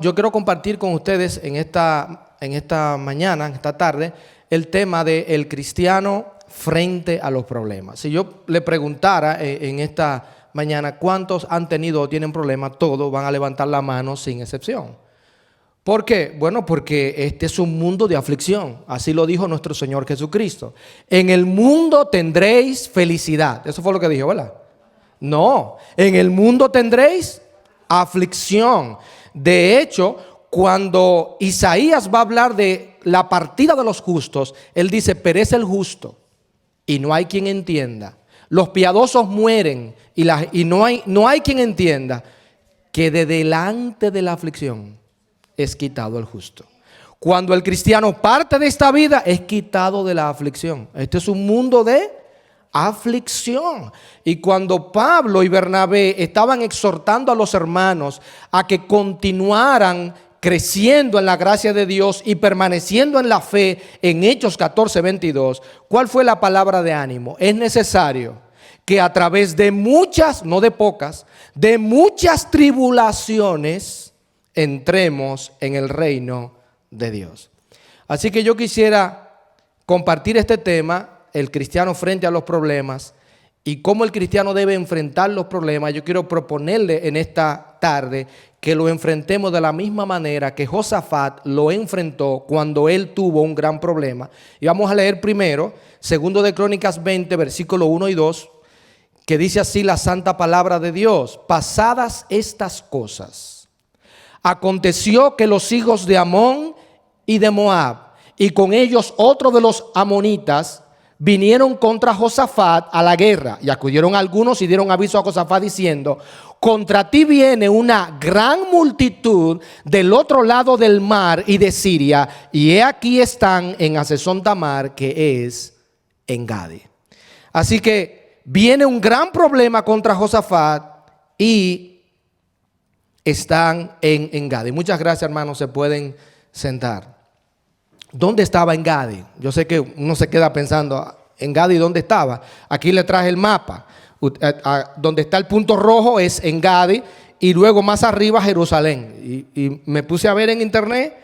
Yo quiero compartir con ustedes en esta mañana, en esta tarde, el tema del cristiano frente a los problemas. Si yo le preguntara en esta mañana cuántos han tenido o tienen problemas, todos van a levantar la mano sin excepción. ¿Por qué? Bueno, porque este es un mundo de aflicción. Así lo dijo nuestro Señor Jesucristo. En el mundo tendréis felicidad. Eso fue lo que dijo, ¿verdad? No, en el mundo tendréis aflicción. De hecho, cuando Isaías va a hablar de la partida de los justos, él dice, perece el justo y no hay quien entienda. Los piadosos mueren y no hay quien entienda que de delante de la aflicción es quitado el justo. Cuando el cristiano parte de esta vida, es quitado de la aflicción. Este es un mundo de aflicción. Y cuando Pablo y Bernabé estaban exhortando a los hermanos a que continuaran creciendo en la gracia de Dios y permaneciendo en la fe, en Hechos 14:22, ¿cuál fue la palabra de ánimo? Es necesario que a través de muchas, no de pocas, de muchas tribulaciones entremos en el reino de Dios. Así que yo quisiera compartir este tema, el cristiano frente a los problemas, y cómo el cristiano debe enfrentar los problemas. Yo quiero proponerle en esta tarde que lo enfrentemos de la misma manera que Josafat lo enfrentó cuando él tuvo un gran problema. Y vamos a leer primero, segundo de Crónicas 20, versículo 1 y 2, que dice así la santa palabra de Dios: pasadas estas cosas, aconteció que los hijos de Amón y de Moab, y con ellos otro de los amonitas, vinieron contra Josafat a la guerra, y acudieron algunos y dieron aviso a Josafat diciendo: contra ti viene una gran multitud del otro lado del mar y de Siria, y he aquí están en Hazezón Tamar, que es en Gadi. Así que viene un gran problema contra Josafat y están en Gadi. Muchas gracias, hermanos, se pueden sentar. ¿Dónde estaba en Gadi? Yo sé que uno se queda pensando, ¿en Gadi dónde estaba? Aquí le traje el mapa. Donde está el punto rojo es en Gadi y luego más arriba Jerusalén. Y me puse a ver en internet,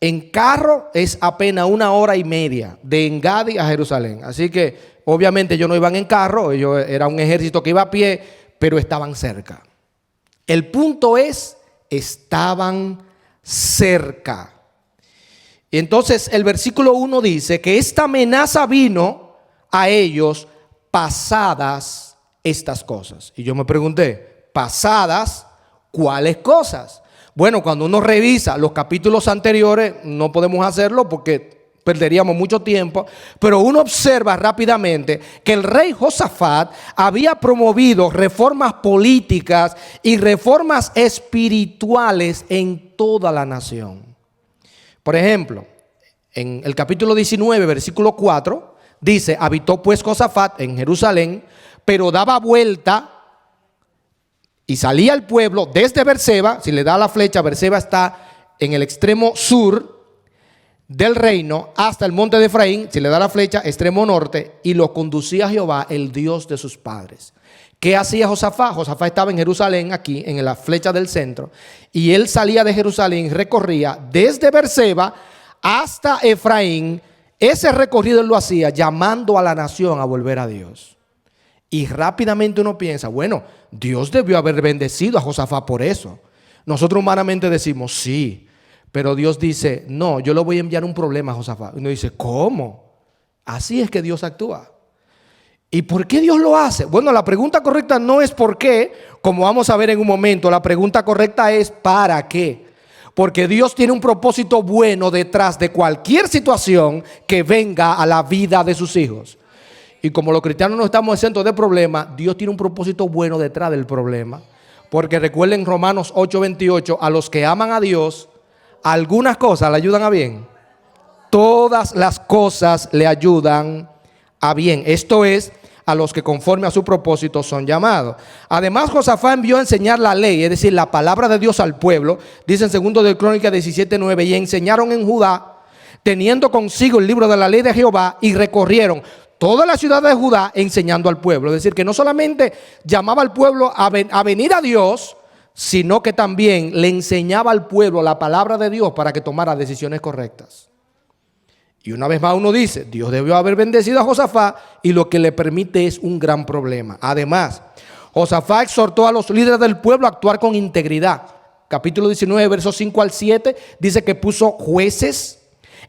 en carro es apenas 1 hora y media de En Gadi a Jerusalén. Así que obviamente ellos no iban en carro, era un ejército que iba a pie, pero estaban cerca. El punto es, estaban cerca. Y entonces el versículo 1 dice que esta amenaza vino a ellos pasadas estas cosas. Y yo me pregunté, ¿pasadas cuáles cosas? Bueno, cuando uno revisa los capítulos anteriores, no podemos hacerlo porque perderíamos mucho tiempo, pero uno observa rápidamente que el rey Josafat había promovido reformas políticas y reformas espirituales en toda la nación. Por ejemplo, en el capítulo 19, versículo 4, dice: habitó pues Josafat en Jerusalén, pero daba vuelta y salía el pueblo desde Berseba. Si le da la flecha, Berseba está en el extremo sur del reino, hasta el monte de Efraín. Si le da la flecha, extremo norte, y lo conducía a Jehová, el Dios de sus padres. ¿Qué hacía Josafat? Josafat estaba en Jerusalén, aquí en la flecha del centro, y él salía de Jerusalén, recorría desde Berseba hasta Efraín. Ese recorrido él lo hacía llamando a la nación a volver a Dios. Y rápidamente uno piensa, bueno, Dios debió haber bendecido a Josafat por eso. Nosotros humanamente decimos, sí, pero Dios dice, no, yo le voy a enviar un problema a Josafat. Y uno dice, ¿cómo? Así es que Dios actúa. ¿Y por qué Dios lo hace? Bueno, la pregunta correcta no es por qué, como vamos a ver en un momento. La pregunta correcta es ¿para qué? Porque Dios tiene un propósito bueno detrás de cualquier situación que venga a la vida de sus hijos. Y como los cristianos no estamos exentos de problemas, Dios tiene un propósito bueno detrás del problema. Porque recuerden Romanos 8:28, a los que aman a Dios, algunas cosas le ayudan a bien. Todas las cosas le ayudan a bien. Esto es, a los que conforme a su propósito son llamados. Además, Josafat envió a enseñar la ley, es decir, la palabra de Dios al pueblo. Dice en 2 de Crónicas 17:9, y enseñaron en Judá, teniendo consigo el libro de la ley de Jehová, y recorrieron toda la ciudad de Judá enseñando al pueblo. Es decir, que no solamente llamaba al pueblo a venir a Dios, sino que también le enseñaba al pueblo la palabra de Dios para que tomara decisiones correctas. Y una vez más uno dice, Dios debió haber bendecido a Josafat y lo que le permite es un gran problema. Además, Josafat exhortó a los líderes del pueblo a actuar con integridad. Capítulo 19, versos 5 al 7, dice que puso jueces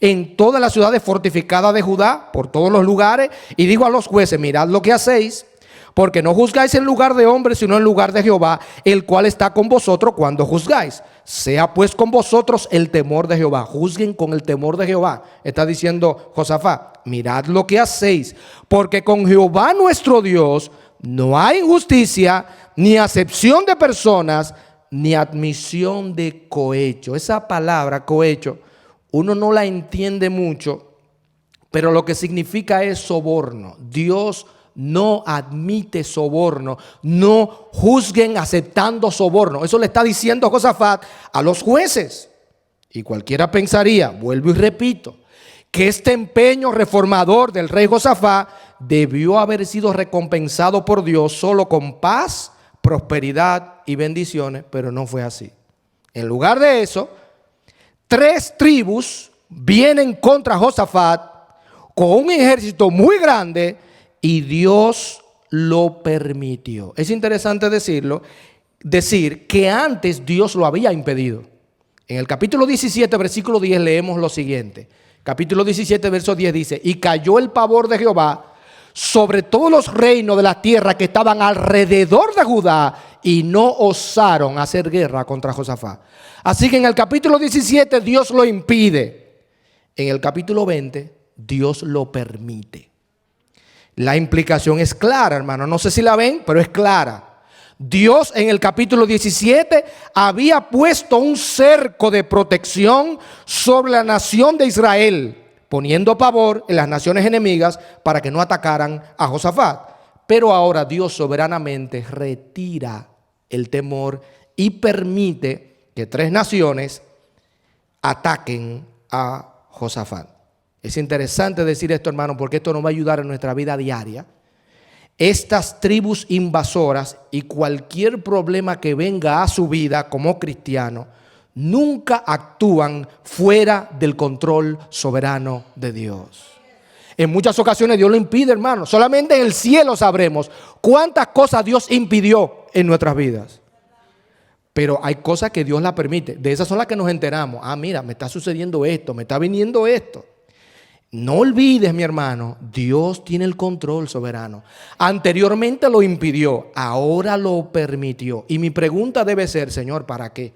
en todas las ciudades fortificadas de Judá, por todos los lugares, y dijo a los jueces, mirad lo que hacéis, porque no juzgáis en lugar de hombres, sino en lugar de Jehová, el cual está con vosotros cuando juzgáis. Sea pues con vosotros el temor de Jehová. Juzguen con el temor de Jehová. Está diciendo Josafat, mirad lo que hacéis, porque con Jehová nuestro Dios no hay injusticia, ni acepción de personas, ni admisión de cohecho. Esa palabra cohecho, uno no la entiende mucho, pero lo que significa es soborno. Dios no admite soborno. No juzguen aceptando soborno. Eso le está diciendo Josafat a los jueces. Y cualquiera pensaría, vuelvo y repito, que este empeño reformador del rey Josafat debió haber sido recompensado por Dios solo con paz, prosperidad y bendiciones, pero no fue así. En lugar de eso, 3 tribus vienen contra Josafat con un ejército muy grande y Dios lo permitió. Es interesante decir que antes Dios lo había impedido. En el capítulo 17, versículo 10 leemos lo siguiente. Capítulo 17, verso 10 dice, y cayó el pavor de Jehová sobre todos los reinos de la tierra que estaban alrededor de Judá y no osaron hacer guerra contra Josafat. Así que en el capítulo 17 Dios lo impide. En el capítulo 20 Dios lo permite. La implicación es clara, hermano. No sé si la ven, pero es clara. Dios en el capítulo 17 había puesto un cerco de protección sobre la nación de Israel, poniendo pavor en las naciones enemigas para que no atacaran a Josafat. Pero ahora Dios soberanamente retira el temor y permite que 3 naciones ataquen a Josafat. Es interesante decir esto, hermano, porque esto nos va a ayudar en nuestra vida diaria. Estas tribus invasoras y cualquier problema que venga a su vida como cristiano, nunca actúan fuera del control soberano de Dios. En muchas ocasiones Dios lo impide, hermano. Solamente en el cielo sabremos cuántas cosas Dios impidió en nuestras vidas. Pero hay cosas que Dios las permite. De esas son las que nos enteramos. Ah, mira, me está sucediendo esto, me está viniendo esto. No olvides, mi hermano, Dios tiene el control soberano. Anteriormente lo impidió, ahora lo permitió. Y mi pregunta debe ser, Señor, ¿para qué?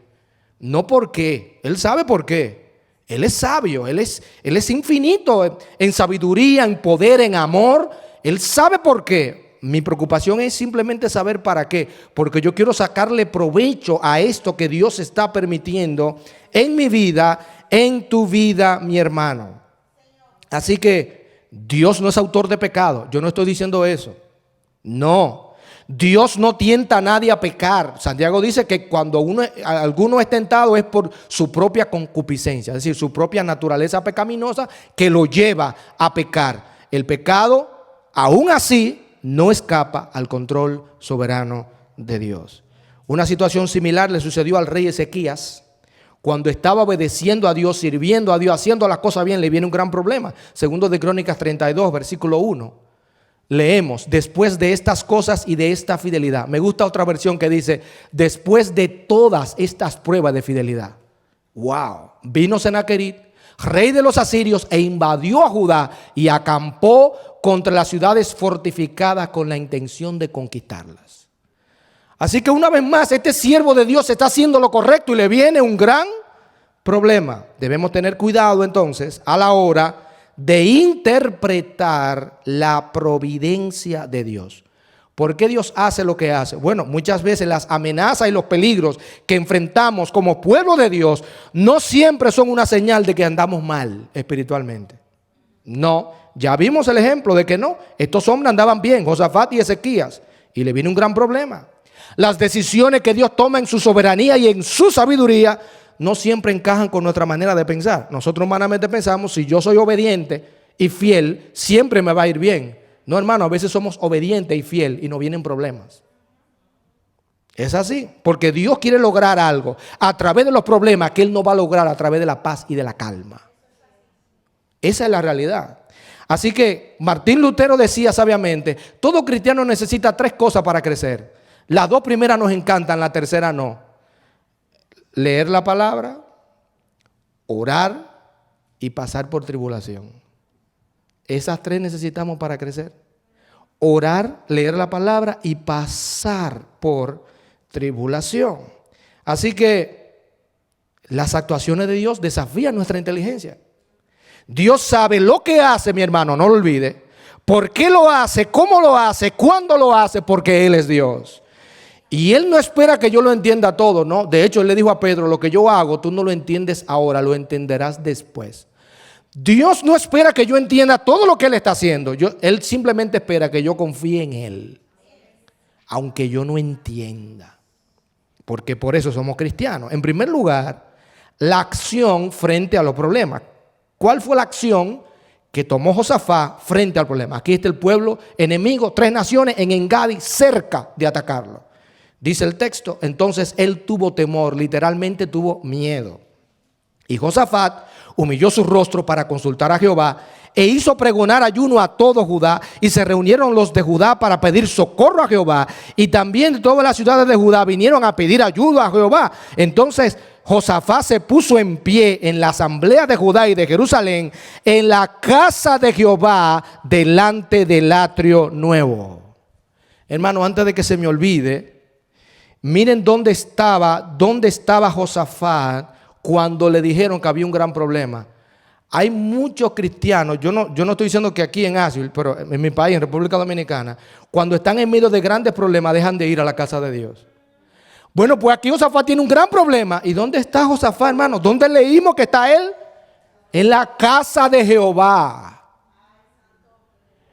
No por qué. Él sabe por qué. Él es sabio, Él es infinito en sabiduría, en poder, en amor. Él sabe por qué. Mi preocupación es simplemente saber para qué. Porque yo quiero sacarle provecho a esto que Dios está permitiendo en mi vida, en tu vida, mi hermano. Así que Dios no es autor de pecado. Yo no estoy diciendo eso. No. Dios no tienta a nadie a pecar. Santiago dice que cuando alguno es tentado es por su propia concupiscencia, es decir, su propia naturaleza pecaminosa que lo lleva a pecar. El pecado, aún así, no escapa al control soberano de Dios. Una situación similar le sucedió al rey Ezequías. Cuando estaba obedeciendo a Dios, sirviendo a Dios, haciendo las cosas bien, le viene un gran problema. Segundo de Crónicas 32, versículo 1. Leemos, después de estas cosas y de esta fidelidad. Me gusta otra versión que dice, después de todas estas pruebas de fidelidad. Wow. Vino Senaquerib, rey de los asirios, e invadió a Judá y acampó contra las ciudades fortificadas con la intención de conquistarlas. Así que una vez más, este siervo de Dios está haciendo lo correcto y le viene un gran problema. Debemos tener cuidado entonces a la hora de interpretar la providencia de Dios. ¿Por qué Dios hace lo que hace? Bueno, muchas veces las amenazas y los peligros que enfrentamos como pueblo de Dios no siempre son una señal de que andamos mal espiritualmente. No, ya vimos el ejemplo de que no. Estos hombres andaban bien, Josafat y Ezequías, y le viene un gran problema. Las decisiones que Dios toma en su soberanía y en su sabiduría no siempre encajan con nuestra manera de pensar. Nosotros humanamente pensamos, si yo soy obediente y fiel, siempre me va a ir bien. No, hermano, a veces somos obedientes y fiel y nos vienen problemas. Es así, porque Dios quiere lograr algo a través de los problemas que Él no va a lograr a través de la paz y de la calma. Esa es la realidad. Así que Martín Lutero decía sabiamente, todo cristiano necesita 3 cosas para crecer. Las 2 primeras nos encantan, la tercera no. Leer la palabra, orar y pasar por tribulación. Esas 3 necesitamos para crecer. Orar, leer la palabra y pasar por tribulación. Así que las actuaciones de Dios desafían nuestra inteligencia. Dios sabe lo que hace, mi hermano, no lo olvide. ¿Por qué lo hace? ¿Cómo lo hace? ¿Cuándo lo hace? Porque Él es Dios. Y Él no espera que yo lo entienda todo, ¿no? De hecho, Él le dijo a Pedro, lo que yo hago, tú no lo entiendes ahora, lo entenderás después. Dios no espera que yo entienda todo lo que Él está haciendo. Él simplemente espera que yo confíe en Él, aunque yo no entienda. Porque por eso somos cristianos. En primer lugar, la acción frente a los problemas. ¿Cuál fue la acción que tomó Josafat frente al problema? Aquí está el pueblo enemigo, 3 naciones en Engadi, cerca de atacarlo. Dice el texto, entonces él tuvo temor, literalmente tuvo miedo. Y Josafat humilló su rostro para consultar a Jehová e hizo pregonar ayuno a todo Judá, y se reunieron los de Judá para pedir socorro a Jehová, y también de todas las ciudades de Judá vinieron a pedir ayuda a Jehová. Entonces Josafat se puso en pie en la asamblea de Judá y de Jerusalén, en la casa de Jehová, delante del atrio nuevo. Hermano, antes de que se me olvide, miren dónde estaba Josafat cuando le dijeron que había un gran problema. Hay muchos cristianos, yo no estoy diciendo que aquí en Asheville, pero en mi país, en República Dominicana, cuando están en medio de grandes problemas, dejan de ir a la casa de Dios. Bueno, pues aquí Josafat tiene un gran problema. ¿Y dónde está Josafat, hermano? ¿Dónde leímos que está él? En la casa de Jehová.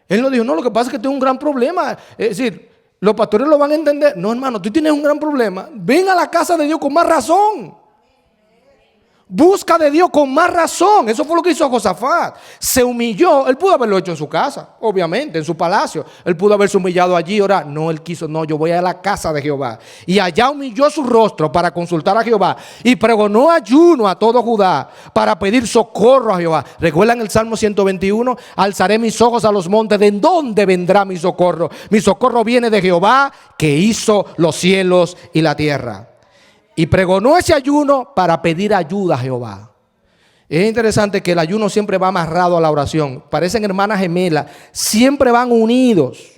Él no dijo, no, lo que pasa es que tengo un gran problema. Es decir, los pastores lo van a entender. No, hermano, tú tienes un gran problema. Ven a la casa de Dios con más razón. Busca de Dios con más razón. Eso fue lo que hizo Josafat. Se humilló. Él pudo haberlo hecho en su casa, obviamente, en su palacio. Él pudo haberse humillado allí, orar. No, él quiso, no, yo voy a la casa de Jehová. Y allá humilló su rostro para consultar a Jehová. Y pregonó ayuno a todo Judá para pedir socorro a Jehová. ¿Recuerdan el Salmo 121? Alzaré mis ojos a los montes. ¿De dónde vendrá mi socorro? Mi socorro viene de Jehová, que hizo los cielos y la tierra. Y pregonó ese ayuno para pedir ayuda a Jehová. Es interesante que el ayuno siempre va amarrado a la oración. Parecen hermanas gemelas. Siempre van unidos.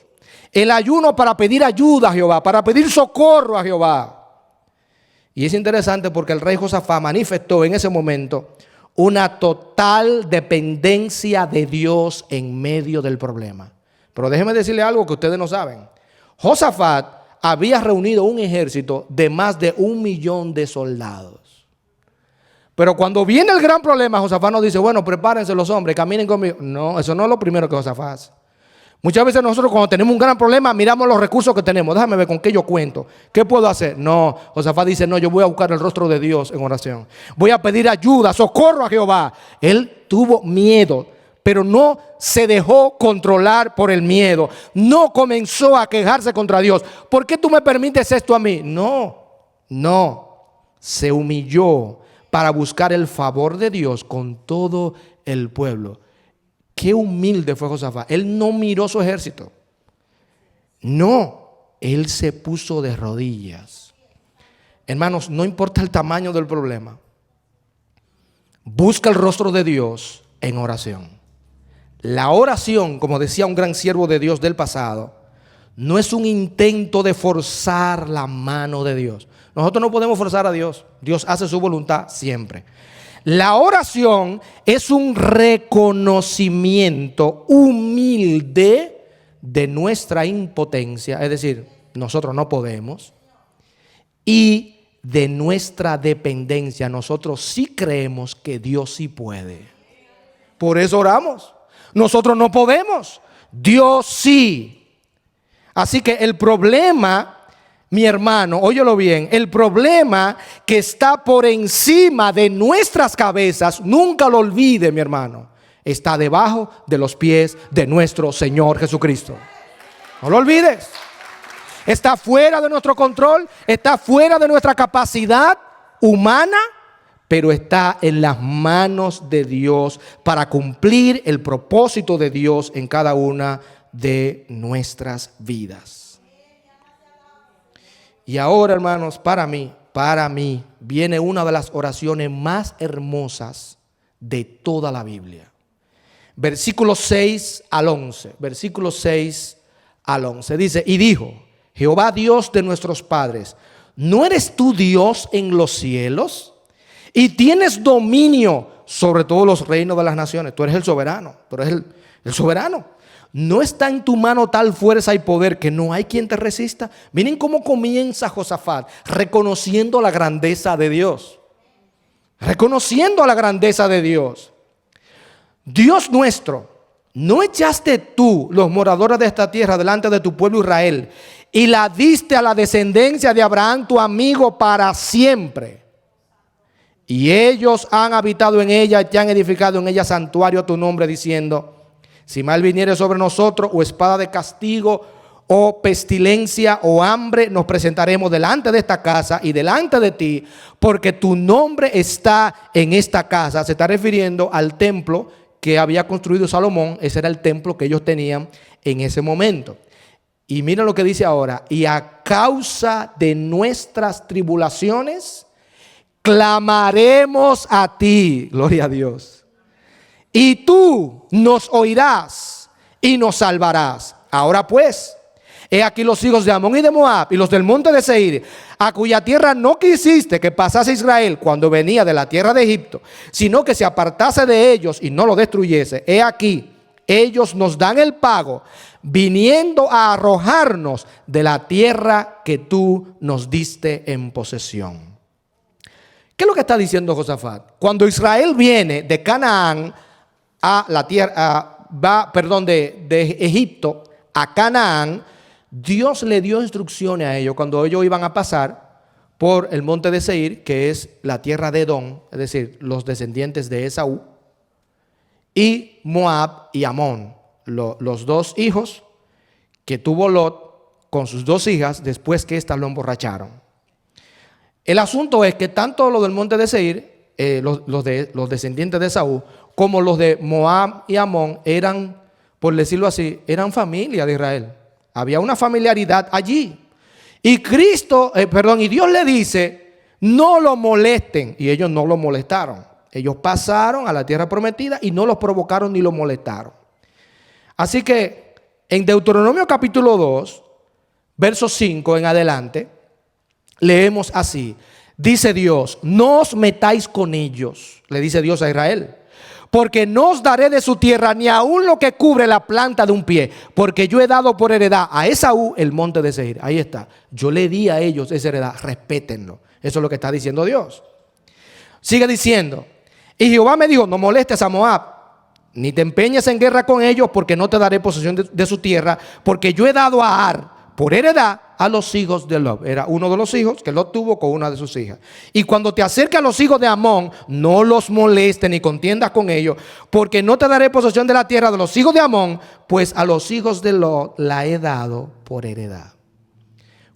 El ayuno para pedir ayuda a Jehová, para pedir socorro a Jehová. Y es interesante porque el rey Josafat manifestó en ese momento una total dependencia de Dios en medio del problema. Pero déjenme decirle algo que ustedes no saben. Josafat había reunido un ejército de más de 1 millón de soldados. Pero cuando viene el gran problema, Josafat nos dice, bueno, prepárense los hombres, caminen conmigo. No, eso no es lo primero que Josafat hace. Muchas veces nosotros cuando tenemos un gran problema, miramos los recursos que tenemos. Déjame ver con qué yo cuento. ¿Qué puedo hacer? No, Josafat dice, no, yo voy a buscar el rostro de Dios en oración. Voy a pedir ayuda, socorro a Jehová. Él tuvo miedo, pero no se dejó controlar por el miedo. No comenzó a quejarse contra Dios. ¿Por qué tú me permites esto a mí? No. Se humilló para buscar el favor de Dios con todo el pueblo. Qué humilde fue Josafat. Él no miró su ejército. No, él se puso de rodillas. Hermanos, no importa el tamaño del problema. Busca el rostro de Dios en oración. La oración, como decía un gran siervo de Dios del pasado, no es un intento de forzar la mano de Dios. Nosotros no podemos forzar a Dios. Dios hace su voluntad siempre. La oración es un reconocimiento humilde de nuestra impotencia, es decir, nosotros no podemos, y de nuestra dependencia. Nosotros sí creemos que Dios sí puede. Por eso oramos. Nosotros no podemos, Dios sí. Así que el problema, mi hermano, óyelo bien, el problema que está por encima de nuestras cabezas, nunca lo olvide, mi hermano, está debajo de los pies de nuestro Señor Jesucristo. No lo olvides. está fuera de nuestro control, está fuera de nuestra capacidad humana, pero está en las manos de Dios para cumplir el propósito de Dios en cada una de nuestras vidas. Y ahora, hermanos, para mí, viene una de las oraciones más hermosas de toda la Biblia. Versículos 6 al 11. Versículos 6 al 11. Dice, y dijo, Jehová Dios de nuestros padres, ¿no eres tú Dios en los cielos? Y tienes dominio sobre todos los reinos de las naciones. Tú eres el soberano. Tú eres el soberano. ¿No está en tu mano tal fuerza y poder que no hay quien te resista? Miren cómo comienza Josafat, reconociendo la grandeza de Dios. Reconociendo la grandeza de Dios. Dios nuestro, ¿no echaste tú los moradores de esta tierra delante de tu pueblo Israel y la diste a la descendencia de Abraham tu amigo para siempre? Y ellos han habitado en ella y te han edificado en ella santuario a tu nombre, diciendo, si mal viniere sobre nosotros o espada de castigo o pestilencia o hambre, nos presentaremos delante de esta casa y delante de ti, porque tu nombre está en esta casa. Se está refiriendo al templo que había construido Salomón. Ese era el templo que ellos tenían en ese momento. Y miren lo que dice ahora, y a causa de nuestras tribulaciones, clamaremos a ti, gloria a Dios, y tú nos oirás y nos salvarás. Ahora pues, he aquí los hijos de Amón y de Moab y los del monte de Seir, a cuya tierra no quisiste que pasase Israel cuando venía de la tierra de Egipto, sino que se apartase de ellos y no lo destruyese. He aquí, ellos nos dan el pago, viniendo a arrojarnos de la tierra que tú nos diste en posesión. ¿Qué es lo que está diciendo Josafat? Cuando Israel viene de Canaán a la tierra, de Egipto a Canaán, Dios le dio instrucciones a ellos cuando ellos iban a pasar por el monte de Seir, que es la tierra de Edom, es decir, los descendientes de Esaú, y Moab y Amón, los dos hijos que tuvo Lot con sus dos hijas después que éstas lo emborracharon. El asunto es que tanto los del monte de Seir, los descendientes de Esaú, como los de Moab y Amón eran, por decirlo así, eran familia de Israel. Había una familiaridad allí. Y y Dios le dice, no lo molesten. Y ellos no lo molestaron. Ellos pasaron a la tierra prometida y no los provocaron ni los molestaron. Así que en Deuteronomio capítulo 2, verso 5 en adelante, leemos así. Dice Dios, no os metáis con ellos, le dice Dios a Israel, porque no os daré de su tierra ni aun lo que cubre la planta de un pie, porque yo he dado por heredad a Esaú el monte de Seir. Ahí está, yo le di a ellos esa heredad, respétenlo. Eso es lo que está diciendo Dios. Sigue diciendo, y Jehová me dijo, no molestes a Moab, ni te empeñes en guerra con ellos, porque no te daré posesión de su tierra, porque yo he dado a Ar por heredad a los hijos de Lot. Era uno de los hijos que Lot tuvo con una de sus hijas. Y cuando te acerques a los hijos de Amón, no los molestes ni contiendas con ellos, porque no te daré posesión de la tierra de los hijos de Amón, pues a los hijos de Lot la he dado por heredad.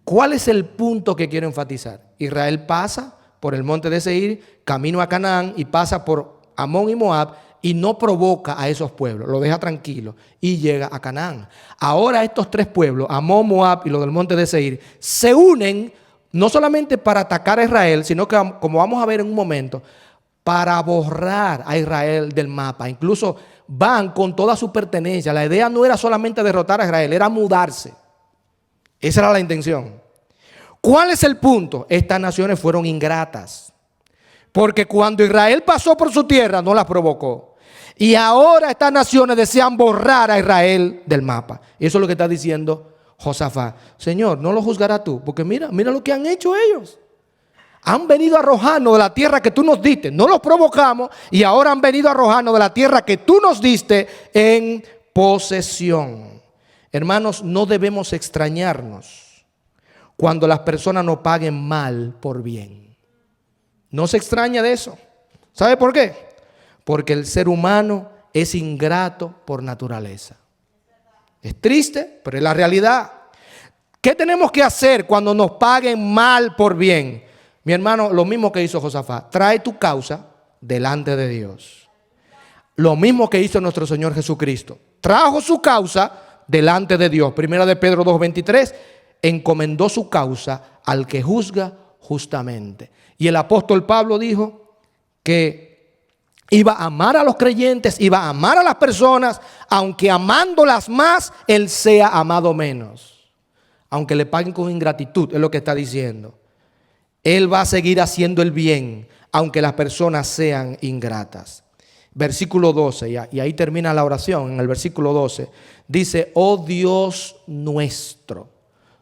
¿Cuál es el punto que quiero enfatizar? Israel pasa por el monte de Seir, camino a Canaán, y pasa por Amón y Moab, y no provoca a esos pueblos, lo deja tranquilo y llega a Canaán. Ahora estos tres pueblos, Amón, Moab y los del monte de Seir, se unen no solamente para atacar a Israel, sino que, como vamos a ver en un momento, para borrar a Israel del mapa. Incluso van con toda su pertenencia. La idea no era solamente derrotar a Israel, era mudarse. Esa era la intención. ¿Cuál es el punto? Estas naciones fueron ingratas, porque cuando Israel pasó por su tierra no las provocó. Y ahora estas naciones desean borrar a Israel del mapa. Y eso es lo que está diciendo Josafat. Señor, no lo juzgarás tú, porque mira lo que han hecho ellos. Han venido a arrojarnos de la tierra que tú nos diste. No los provocamos y ahora han venido a arrojarnos de la tierra que tú nos diste en posesión. Hermanos, no debemos extrañarnos cuando las personas nos paguen mal por bien. No se extraña de eso. ¿Sabe por qué? Porque el ser humano es ingrato por naturaleza. Es triste, pero es la realidad. ¿Qué tenemos que hacer cuando nos paguen mal por bien? Mi hermano, lo mismo que hizo Josafat. Trae tu causa delante de Dios. Lo mismo que hizo nuestro Señor Jesucristo. Trajo su causa delante de Dios. Primera de Pedro 2:23. Encomendó su causa al que juzga justamente. Y el apóstol Pablo dijo que iba a amar a los creyentes, iba a amar a las personas, aunque amándolas más, él sea amado menos. Aunque le paguen con ingratitud, es lo que está diciendo. Él va a seguir haciendo el bien, aunque las personas sean ingratas. Versículo 12, y ahí termina la oración. En el versículo 12 dice: oh Dios nuestro,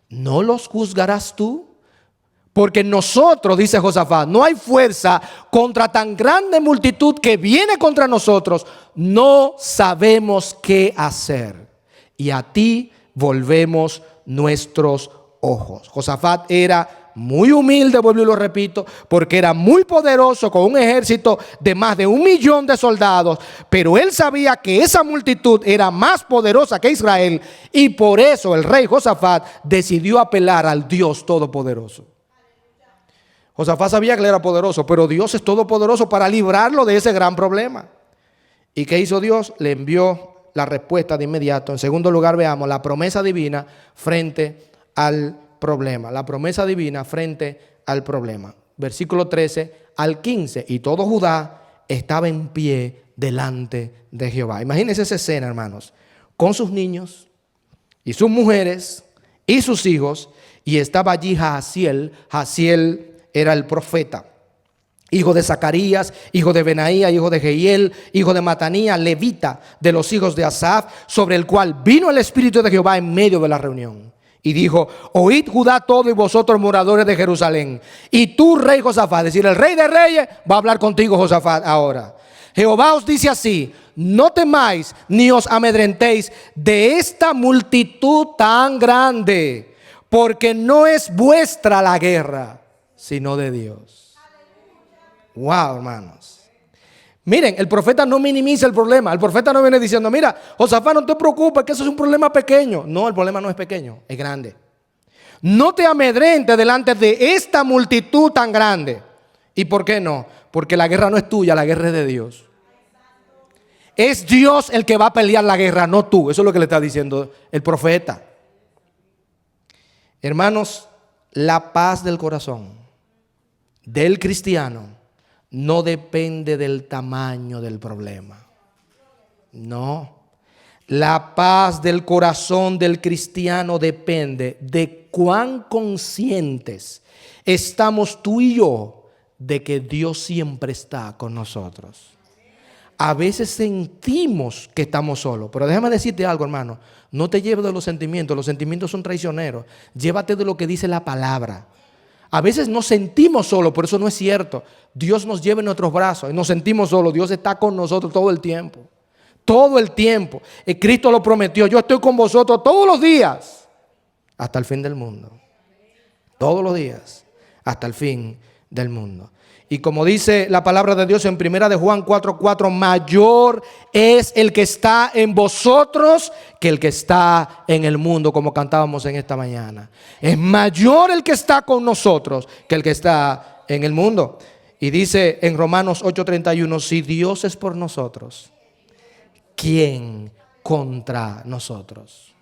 ¿no los juzgarás tú? Porque nosotros, dice Josafat, no hay fuerza contra tan grande multitud que viene contra nosotros. No sabemos qué hacer. Y a ti volvemos nuestros ojos. Josafat era muy humilde, vuelvo y lo repito, porque era muy poderoso con un ejército de más de 1 millón de soldados, pero él sabía que esa multitud era más poderosa que Israel, y por eso el rey Josafat decidió apelar al Dios Todopoderoso. Josafat sabía que él era poderoso, pero Dios es todopoderoso para librarlo de ese gran problema. ¿Y qué hizo Dios? Le envió la respuesta de inmediato. En segundo lugar, veamos la promesa divina frente al problema. La promesa divina frente al problema. Versículo 13 al 15. Y todo Judá estaba en pie delante de Jehová. Imagínense esa escena, hermanos. Con sus niños y sus mujeres y sus hijos. Y estaba allí Jaasiel. Jaasiel era el profeta, hijo de Zacarías, hijo de Benaía, hijo de Jehiel, hijo de Matanía, levita de los hijos de Asaf, sobre el cual vino el Espíritu de Jehová en medio de la reunión. Y dijo: oíd Judá todo y vosotros moradores de Jerusalén. Y tú, rey Josafat, es decir, el rey de reyes va a hablar contigo, Josafat, ahora. Jehová os dice así: no temáis ni os amedrentéis de esta multitud tan grande, porque no es vuestra la guerra, sino de Dios. Wow, hermanos. Miren, el profeta no minimiza el problema. El profeta no viene diciendo: mira, Josafat, no te preocupes, que eso es un problema pequeño. No, el problema no es pequeño, es grande. No te amedrentes delante de esta multitud tan grande. ¿Y por qué no? Porque la guerra no es tuya, la guerra es de Dios. Es Dios el que va a pelear la guerra, no tú. Eso es lo que le está diciendo el profeta. Hermanos, la paz del corazón del cristiano no depende del tamaño del problema. No. La paz del corazón del cristiano depende de cuán conscientes estamos tú y yo de que Dios siempre está con nosotros. A veces sentimos que estamos solos, pero déjame decirte algo, hermano. No te lleves de los sentimientos son traicioneros. Llévate de lo que dice la palabra. A veces nos sentimos solos, pero eso no es cierto. Dios nos lleva en nuestros brazos y nos sentimos solos. Dios está con nosotros todo el tiempo. Todo el tiempo. Y Cristo lo prometió: yo estoy con vosotros todos los días hasta el fin del mundo. Todos los días hasta el fin del mundo. Y como dice la palabra de Dios en primera de Juan 4:4, mayor es el que está en vosotros que el que está en el mundo, como cantábamos en esta mañana. Es mayor el que está con nosotros que el que está en el mundo. Y dice en Romanos 8:31, si Dios es por nosotros, ¿quién contra nosotros?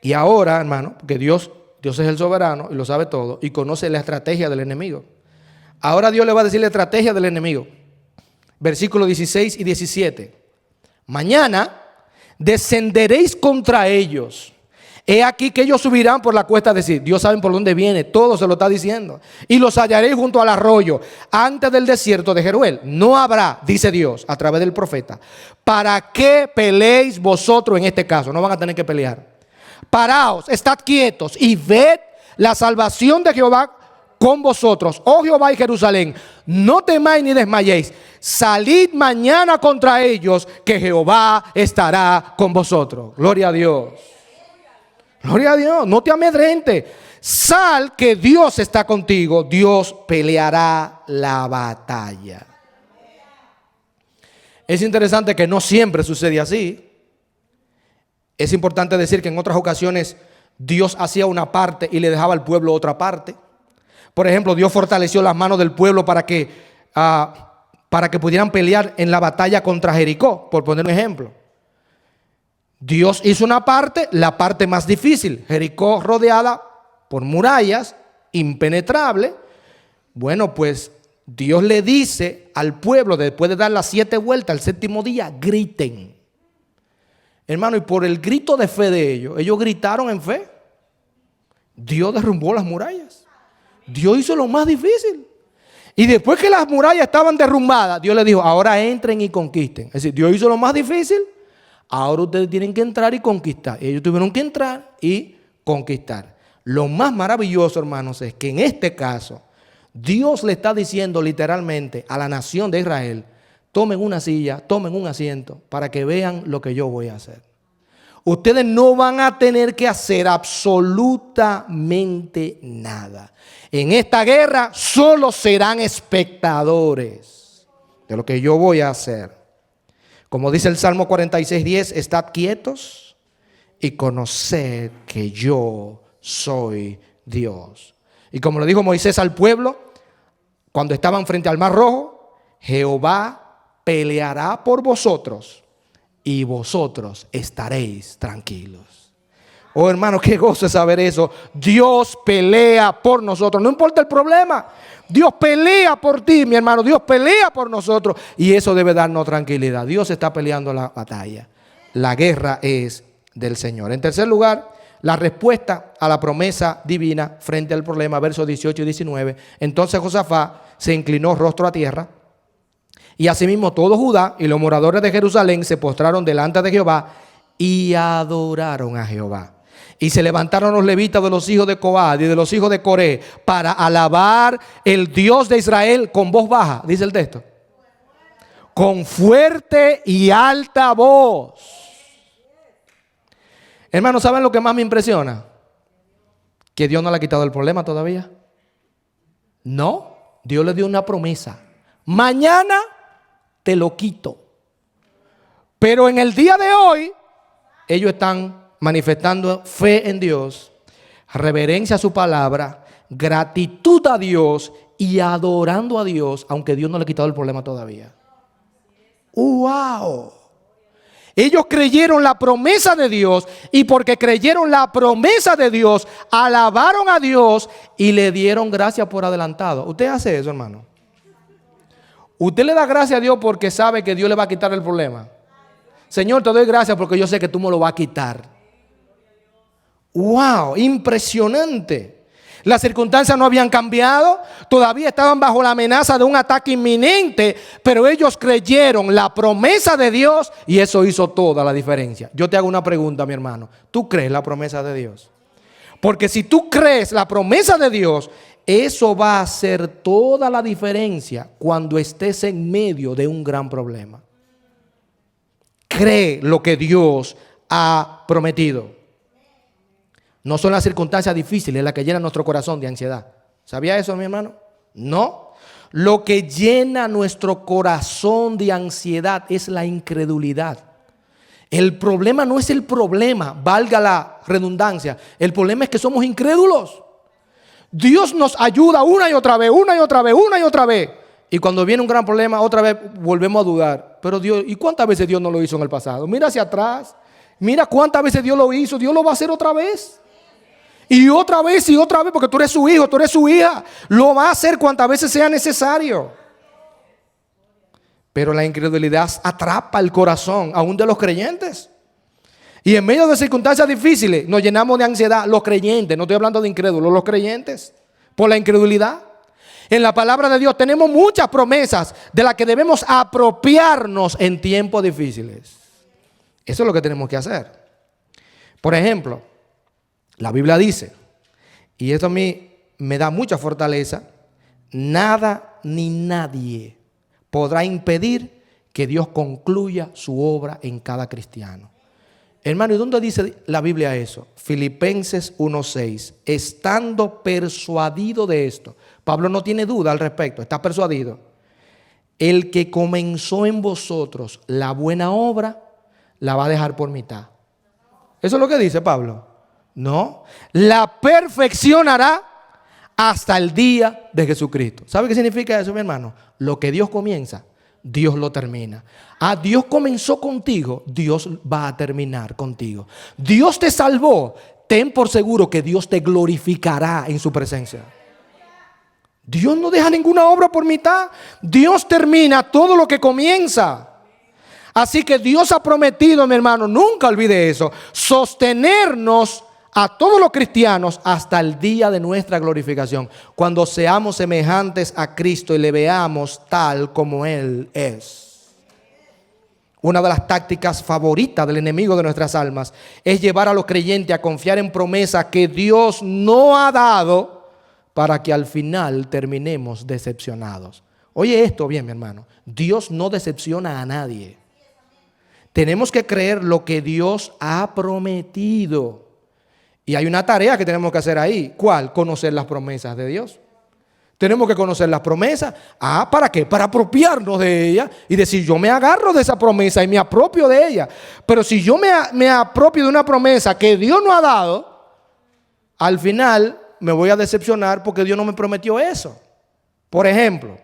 Y ahora, hermano, porque Dios es el soberano y lo sabe todo y conoce la estrategia del enemigo. Ahora Dios le va a decir la estrategia del enemigo. Versículos 16 y 17. Mañana descenderéis contra ellos. He aquí que ellos subirán por la cuesta de Sid. Dios sabe por dónde viene, todo se lo está diciendo. Y los hallaréis junto al arroyo, antes del desierto de Jeruel. No habrá, dice Dios a través del profeta, ¿para qué peleéis vosotros en este caso? No van a tener que pelear. Paraos, estad quietos y ved la salvación de Jehová con vosotros, oh Jehová y Jerusalén. No temáis ni desmayéis. Salid mañana contra ellos, que Jehová estará con vosotros. Gloria a Dios. Gloria a Dios. No te amedrentes. Sal, que Dios está contigo. Dios peleará la batalla. Es interesante que no siempre sucede así. Es importante decir que en otras ocasiones Dios hacía una parte y le dejaba al pueblo otra parte. Por ejemplo, Dios fortaleció las manos del pueblo para que pudieran pelear en la batalla contra Jericó, por poner un ejemplo. Dios hizo una parte, la parte más difícil, Jericó rodeada por murallas, impenetrable. Bueno, pues Dios le dice al pueblo, después de dar las 7 vueltas, el 7º día, griten. Hermano, y por el grito de fe de ellos gritaron en fe. Dios derrumbó las murallas. Dios hizo lo más difícil. Y después que las murallas estaban derrumbadas, Dios les dijo, ahora entren y conquisten. Es decir, Dios hizo lo más difícil. Ahora ustedes tienen que entrar y conquistar. Ellos tuvieron que entrar y conquistar. Lo más maravilloso, hermanos, es que en este caso, Dios le está diciendo literalmente a la nación de Israel, tomen una silla, tomen un asiento para que vean lo que yo voy a hacer. Ustedes no van a tener que hacer absolutamente nada. En esta guerra solo serán espectadores de lo que yo voy a hacer. Como dice el Salmo 46:10, estad quietos y conoced que yo soy Dios. Y como le dijo Moisés al pueblo, cuando estaban frente al Mar Rojo, Jehová peleará por vosotros y vosotros estaréis tranquilos. Oh, hermano, qué gozo es saber eso. Dios pelea por nosotros, no importa el problema. Dios pelea por ti, mi hermano. Dios pelea por nosotros y eso debe darnos tranquilidad. Dios está peleando la batalla. La guerra es del Señor. En tercer lugar, la respuesta a la promesa divina frente al problema, versos 18 y 19. Entonces Josafat se inclinó rostro a tierra, y asimismo todo Judá y los moradores de Jerusalén se postraron delante de Jehová y adoraron a Jehová. Y se levantaron los levitas de los hijos de Coad y de los hijos de Coré para alabar el Dios de Israel con voz baja, dice el texto, con fuerte y alta voz. Hermanos, ¿saben lo que más me impresiona? Que Dios no le ha quitado el problema todavía. No, Dios le dio una promesa. Mañana te lo quito. Pero en el día de hoy, ellos están manifestando fe en Dios, reverencia a su palabra, gratitud a Dios y adorando a Dios, aunque Dios no le ha quitado el problema todavía. ¡Wow! Ellos creyeron la promesa de Dios y porque creyeron la promesa de Dios, alabaron a Dios y le dieron gracias por adelantado. ¿Usted hace eso, hermano? Usted le da gracias a Dios porque sabe que Dios le va a quitar el problema. Señor, te doy gracias porque yo sé que tú me lo vas a quitar. ¡Wow! Impresionante. Las circunstancias no habían cambiado, todavía estaban bajo la amenaza de un ataque inminente, pero ellos creyeron la promesa de Dios y eso hizo toda la diferencia. Yo te hago una pregunta, mi hermano. ¿Tú crees la promesa de Dios? Porque si tú crees la promesa de Dios, eso va a hacer toda la diferencia cuando estés en medio de un gran problema. Cree lo que Dios ha prometido. No son las circunstancias difíciles las que llenan nuestro corazón de ansiedad. ¿Sabía eso, mi hermano? No. Lo que llena nuestro corazón de ansiedad es la incredulidad. El problema no es el problema, valga la redundancia. El problema es que somos incrédulos. Dios nos ayuda una y otra vez, una y otra vez, una y otra vez. Y cuando viene un gran problema, otra vez volvemos a dudar. Pero Dios, ¿y cuántas veces Dios no lo hizo en el pasado? Mira hacia atrás. Mira cuántas veces Dios lo hizo. Dios lo va a hacer otra vez. Y otra vez, porque tú eres su hijo, tú eres su hija. Lo va a hacer cuantas veces sea necesario. Pero la incredulidad atrapa el corazón, aún de los creyentes. Y en medio de circunstancias difíciles nos llenamos de ansiedad. Los creyentes, no estoy hablando de incrédulos, los creyentes, por la incredulidad. En la palabra de Dios tenemos muchas promesas de las que debemos apropiarnos en tiempos difíciles. Eso es lo que tenemos que hacer. Por ejemplo, la Biblia dice, y esto a mí me da mucha fortaleza, nada ni nadie podrá impedir que Dios concluya su obra en cada cristiano. Hermano, ¿y dónde dice la Biblia eso? Filipenses 1:6. Estando persuadido de esto. Pablo no tiene duda al respecto, está persuadido. El que comenzó en vosotros la buena obra, la va a dejar por mitad. ¿Eso es lo que dice Pablo? No. La perfeccionará hasta el día de Jesucristo. ¿Sabe qué significa eso, mi hermano? Lo que Dios comienza, Dios lo termina. Dios comenzó contigo, Dios va a terminar contigo. Dios te salvó, ten por seguro que Dios te glorificará en su presencia. Dios no deja ninguna obra por mitad. Dios termina todo lo que comienza. Así que Dios ha prometido, mi hermano, nunca olvide eso, sostenernos a todos los cristianos hasta el día de nuestra glorificación, cuando seamos semejantes a Cristo y le veamos tal como Él es. Una de las tácticas favoritas del enemigo de nuestras almas es llevar a los creyentes a confiar en promesas que Dios no ha dado para que al final terminemos decepcionados. Oye esto bien, mi hermano, Dios no decepciona a nadie. Tenemos que creer lo que Dios ha prometido. Y hay una tarea que tenemos que hacer ahí. ¿Cuál? Conocer las promesas de Dios. Tenemos que conocer las promesas. ¿Para qué? Para apropiarnos de ellas y decir, yo me agarro de esa promesa y me apropio de ella. Pero si yo me apropio de una promesa que Dios no ha dado, al final me voy a decepcionar porque Dios no me prometió eso. Por ejemplo,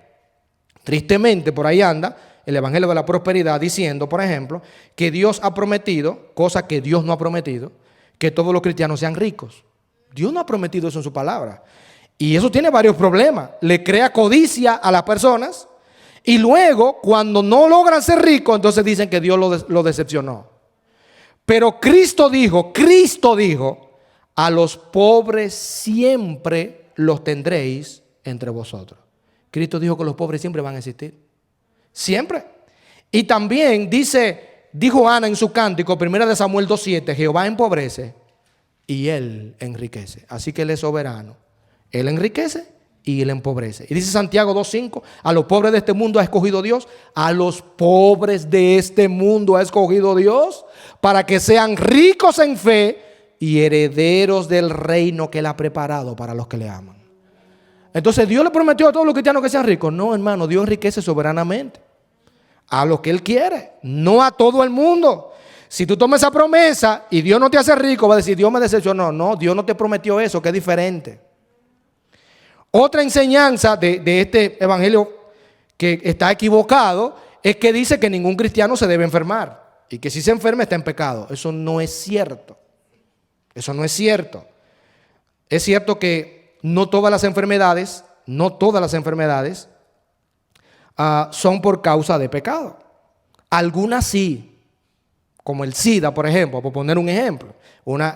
tristemente por ahí anda el Evangelio de la Prosperidad diciendo, por ejemplo, que Dios ha prometido, cosa que Dios no ha prometido, que todos los cristianos sean ricos. Dios no ha prometido eso en su palabra. Y eso tiene varios problemas. Le crea codicia a las personas y luego cuando no logran ser ricos, entonces dicen que Dios lo decepcionó. Pero Cristo dijo, a los pobres siempre los tendréis entre vosotros. Cristo dijo que los pobres siempre van a existir. Siempre. Y también dijo Ana en su cántico, 1 Samuel 2:7, Jehová empobrece y Él enriquece. Así que Él es soberano. Él enriquece y Él empobrece. Y dice Santiago 2:5, a los pobres de este mundo ha escogido Dios. A los pobres de este mundo ha escogido Dios para que sean ricos en fe y herederos del reino que Él ha preparado para los que le aman. Entonces, ¿Dios le prometió a todos los cristianos que sean ricos? No, hermano, Dios enriquece soberanamente a lo que Él quiere, no a todo el mundo. Si tú tomas esa promesa y Dios no te hace rico, va a decir, Dios me decepcionó. No, Dios no te prometió eso, que es diferente. Otra enseñanza de este evangelio que está equivocado es que dice que ningún cristiano se debe enfermar y que si se enferma está en pecado. Eso no es cierto. Eso no es cierto. Es cierto que no todas las enfermedades son por causa de pecado. Algunas sí, como el SIDA, por ejemplo, por poner un ejemplo.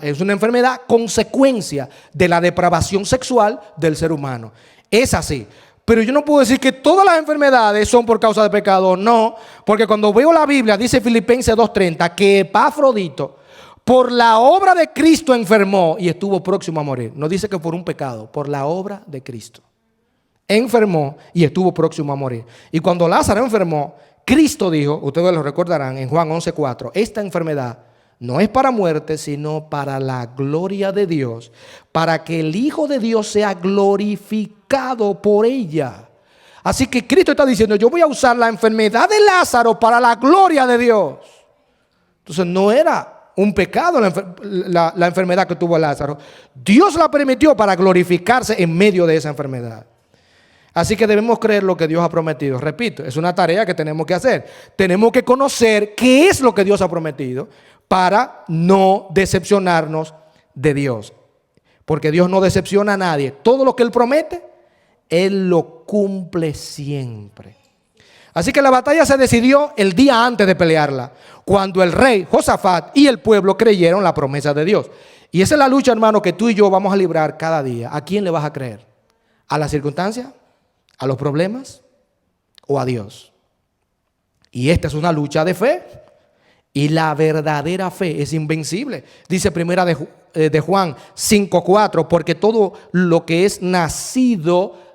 Es una enfermedad consecuencia de la depravación sexual del ser humano. Es así. Pero yo no puedo decir que todas las enfermedades son por causa de pecado. No, porque cuando veo la Biblia, dice Filipenses 2:30, que Epafrodito por la obra de Cristo enfermó y estuvo próximo a morir. No dice que por un pecado, por la obra de Cristo. Enfermó y estuvo próximo a morir. Y cuando Lázaro enfermó, Cristo dijo, ustedes lo recordarán en Juan 11:4, esta enfermedad no es para muerte, sino para la gloria de Dios, para que el Hijo de Dios sea glorificado por ella. Así que Cristo está diciendo, yo voy a usar la enfermedad de Lázaro para la gloria de Dios. Entonces no era un pecado la enfermedad que tuvo Lázaro. Dios la permitió para glorificarse en medio de esa enfermedad. Así que debemos creer lo que Dios ha prometido. Repito, es una tarea que tenemos que hacer. Tenemos que conocer qué es lo que Dios ha prometido para no decepcionarnos de Dios. Porque Dios no decepciona a nadie. Todo lo que Él promete, Él lo cumple siempre. Así que la batalla se decidió el día antes de pelearla, cuando el rey Josafat y el pueblo creyeron la promesa de Dios. Y esa es la lucha, hermano, que tú y yo vamos a librar cada día. ¿A quién le vas a creer? ¿A las circunstancias? ¿A los problemas? ¿O a Dios? Y esta es una lucha de fe. Y la verdadera fe es invencible. Dice primera de Juan 5:4, porque todo lo que es nacido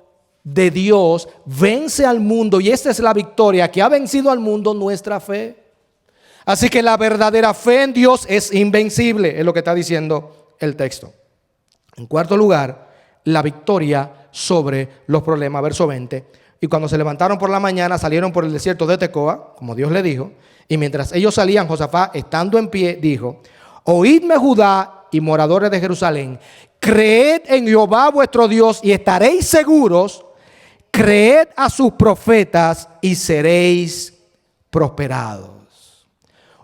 de Dios vence al mundo, y esta es la victoria que ha vencido al mundo, nuestra fe. Así que la verdadera fe en Dios es invencible, es lo que está diciendo el texto. En cuarto lugar, la victoria sobre los problemas, verso 20. Y cuando se levantaron por la mañana, salieron por el desierto de Tecoa, como Dios le dijo, y mientras ellos salían, Josafat, estando en pie, dijo: Oídme, Judá y moradores de Jerusalén. Creed en Jehová vuestro Dios y estaréis seguros. Creed a sus profetas y seréis prosperados.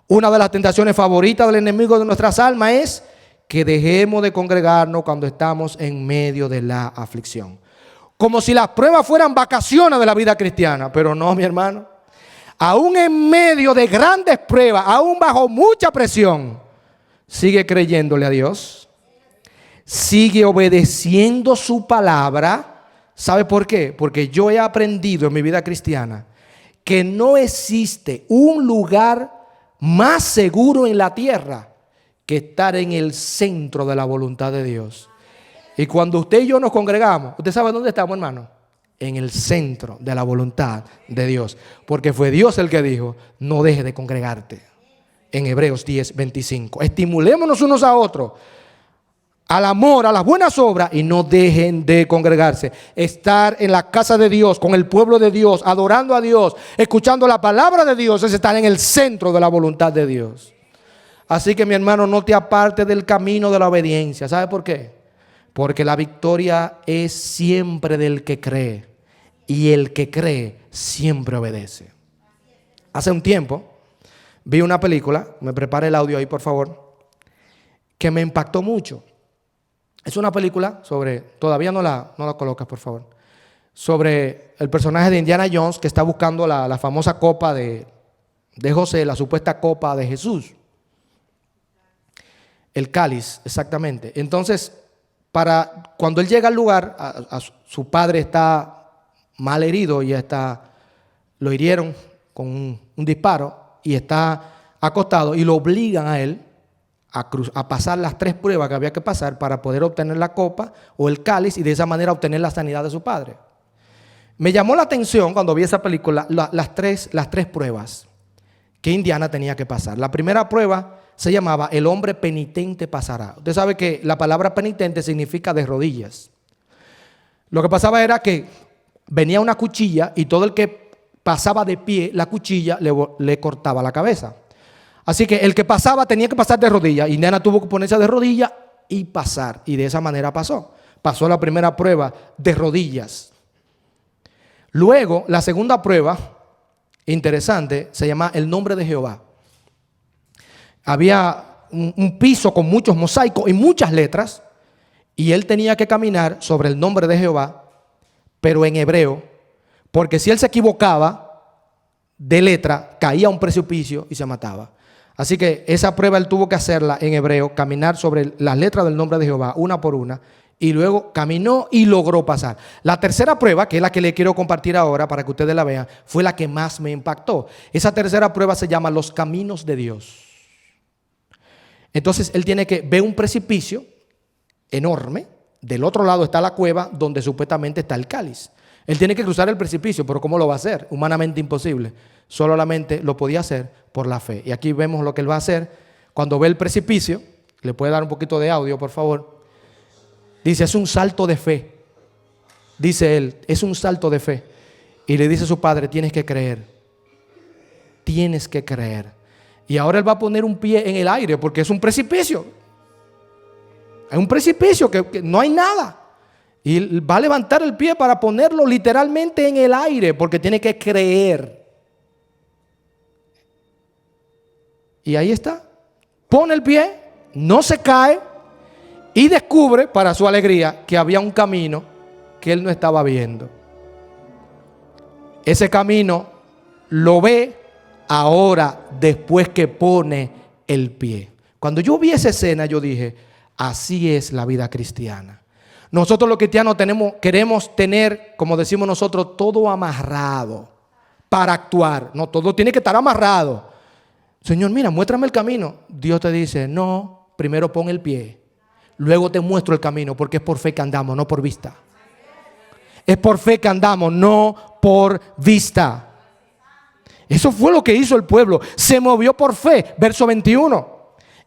Una de las tentaciones favoritas del enemigo de nuestras almas es que dejemos de congregarnos cuando estamos en medio de la aflicción. Como si las pruebas fueran vacaciones de la vida cristiana. Pero no, mi hermano. Aún en medio de grandes pruebas, aún bajo mucha presión, sigue creyéndole a Dios. Sigue obedeciendo su palabra. ¿Sabe por qué? Porque yo he aprendido en mi vida cristiana que no existe un lugar más seguro en la tierra que estar en el centro de la voluntad de Dios. Y cuando usted y yo nos congregamos, ¿usted sabe dónde estamos, hermano? En el centro de la voluntad de Dios. Porque fue Dios el que dijo, no dejes de congregarte. En Hebreos 10:25. Estimulémonos unos a otros al amor, a las buenas obras, y no dejen de congregarse. Estar en la casa de Dios, con el pueblo de Dios, adorando a Dios, escuchando la palabra de Dios, es estar en el centro de la voluntad de Dios. Así que, mi hermano, no te apartes del camino de la obediencia. ¿Sabe por qué? Porque la victoria es siempre del que cree, y el que cree siempre obedece. Hace un tiempo vi una película, me prepare el audio ahí por favor, que me impactó mucho. Es una película sobre, todavía no la colocas por favor, sobre el personaje de Indiana Jones que está buscando la famosa copa de José, la supuesta copa de Jesús. El cáliz, exactamente. Entonces, cuando él llega al lugar, su padre está mal herido, lo hirieron con un disparo y está acostado y lo obligan a él a pasar las 3 pruebas que había que pasar para poder obtener la copa o el cáliz y de esa manera obtener la sanidad de su padre. Me llamó la atención cuando vi esa película las tres pruebas que Indiana tenía que pasar. La primera prueba se llamaba el hombre penitente pasará. Usted sabe que la palabra penitente significa de rodillas. Lo que pasaba era que venía una cuchilla y todo el que pasaba de pie, la cuchilla le cortaba la cabeza. Así que el que pasaba tenía que pasar de rodillas. Indiana tuvo que ponerse de rodillas y pasar. Y de esa manera pasó. Pasó la primera prueba de rodillas. Luego, la segunda prueba, interesante, se llama el nombre de Jehová. Había un piso con muchos mosaicos y muchas letras. Y él tenía que caminar sobre el nombre de Jehová, pero en hebreo. Porque si él se equivocaba de letra, caía a un precipicio y se mataba. Así que esa prueba él tuvo que hacerla en hebreo, caminar sobre las letras del nombre de Jehová, una por una, y luego caminó y logró pasar. La tercera prueba, que es la que le quiero compartir ahora para que ustedes la vean, fue la que más me impactó. Esa tercera prueba se llama los caminos de Dios. Entonces él tiene que ver un precipicio enorme, del otro lado está la cueva donde supuestamente está el cáliz. Él tiene que cruzar el precipicio, pero ¿cómo lo va a hacer? Humanamente imposible. Solamente lo podía hacer por la fe. Y aquí vemos lo que él va a hacer cuando ve el precipicio. Le puede dar un poquito de audio, por favor. Dice, es un salto de fe. Dice él, es un salto de fe. Y le dice a su padre, tienes que creer. Tienes que creer. Y ahora él va a poner un pie en el aire porque es un precipicio. Es un precipicio que no hay nada. Y va a levantar el pie para ponerlo literalmente en el aire porque tiene que creer. Y ahí está. Pone el pie, no se cae y descubre para su alegría que había un camino que él no estaba viendo. Ese camino lo ve ahora después que pone el pie. Cuando yo vi esa escena yo dije, así es la vida cristiana. Nosotros los cristianos queremos tener, como decimos nosotros, todo amarrado para actuar. No, todo tiene que estar amarrado. Señor, mira, muéstrame el camino. Dios te dice, no, primero pon el pie. Luego te muestro el camino, porque es por fe que andamos, no por vista. Es por fe que andamos, no por vista. Eso fue lo que hizo el pueblo. Se movió por fe. Verso 21.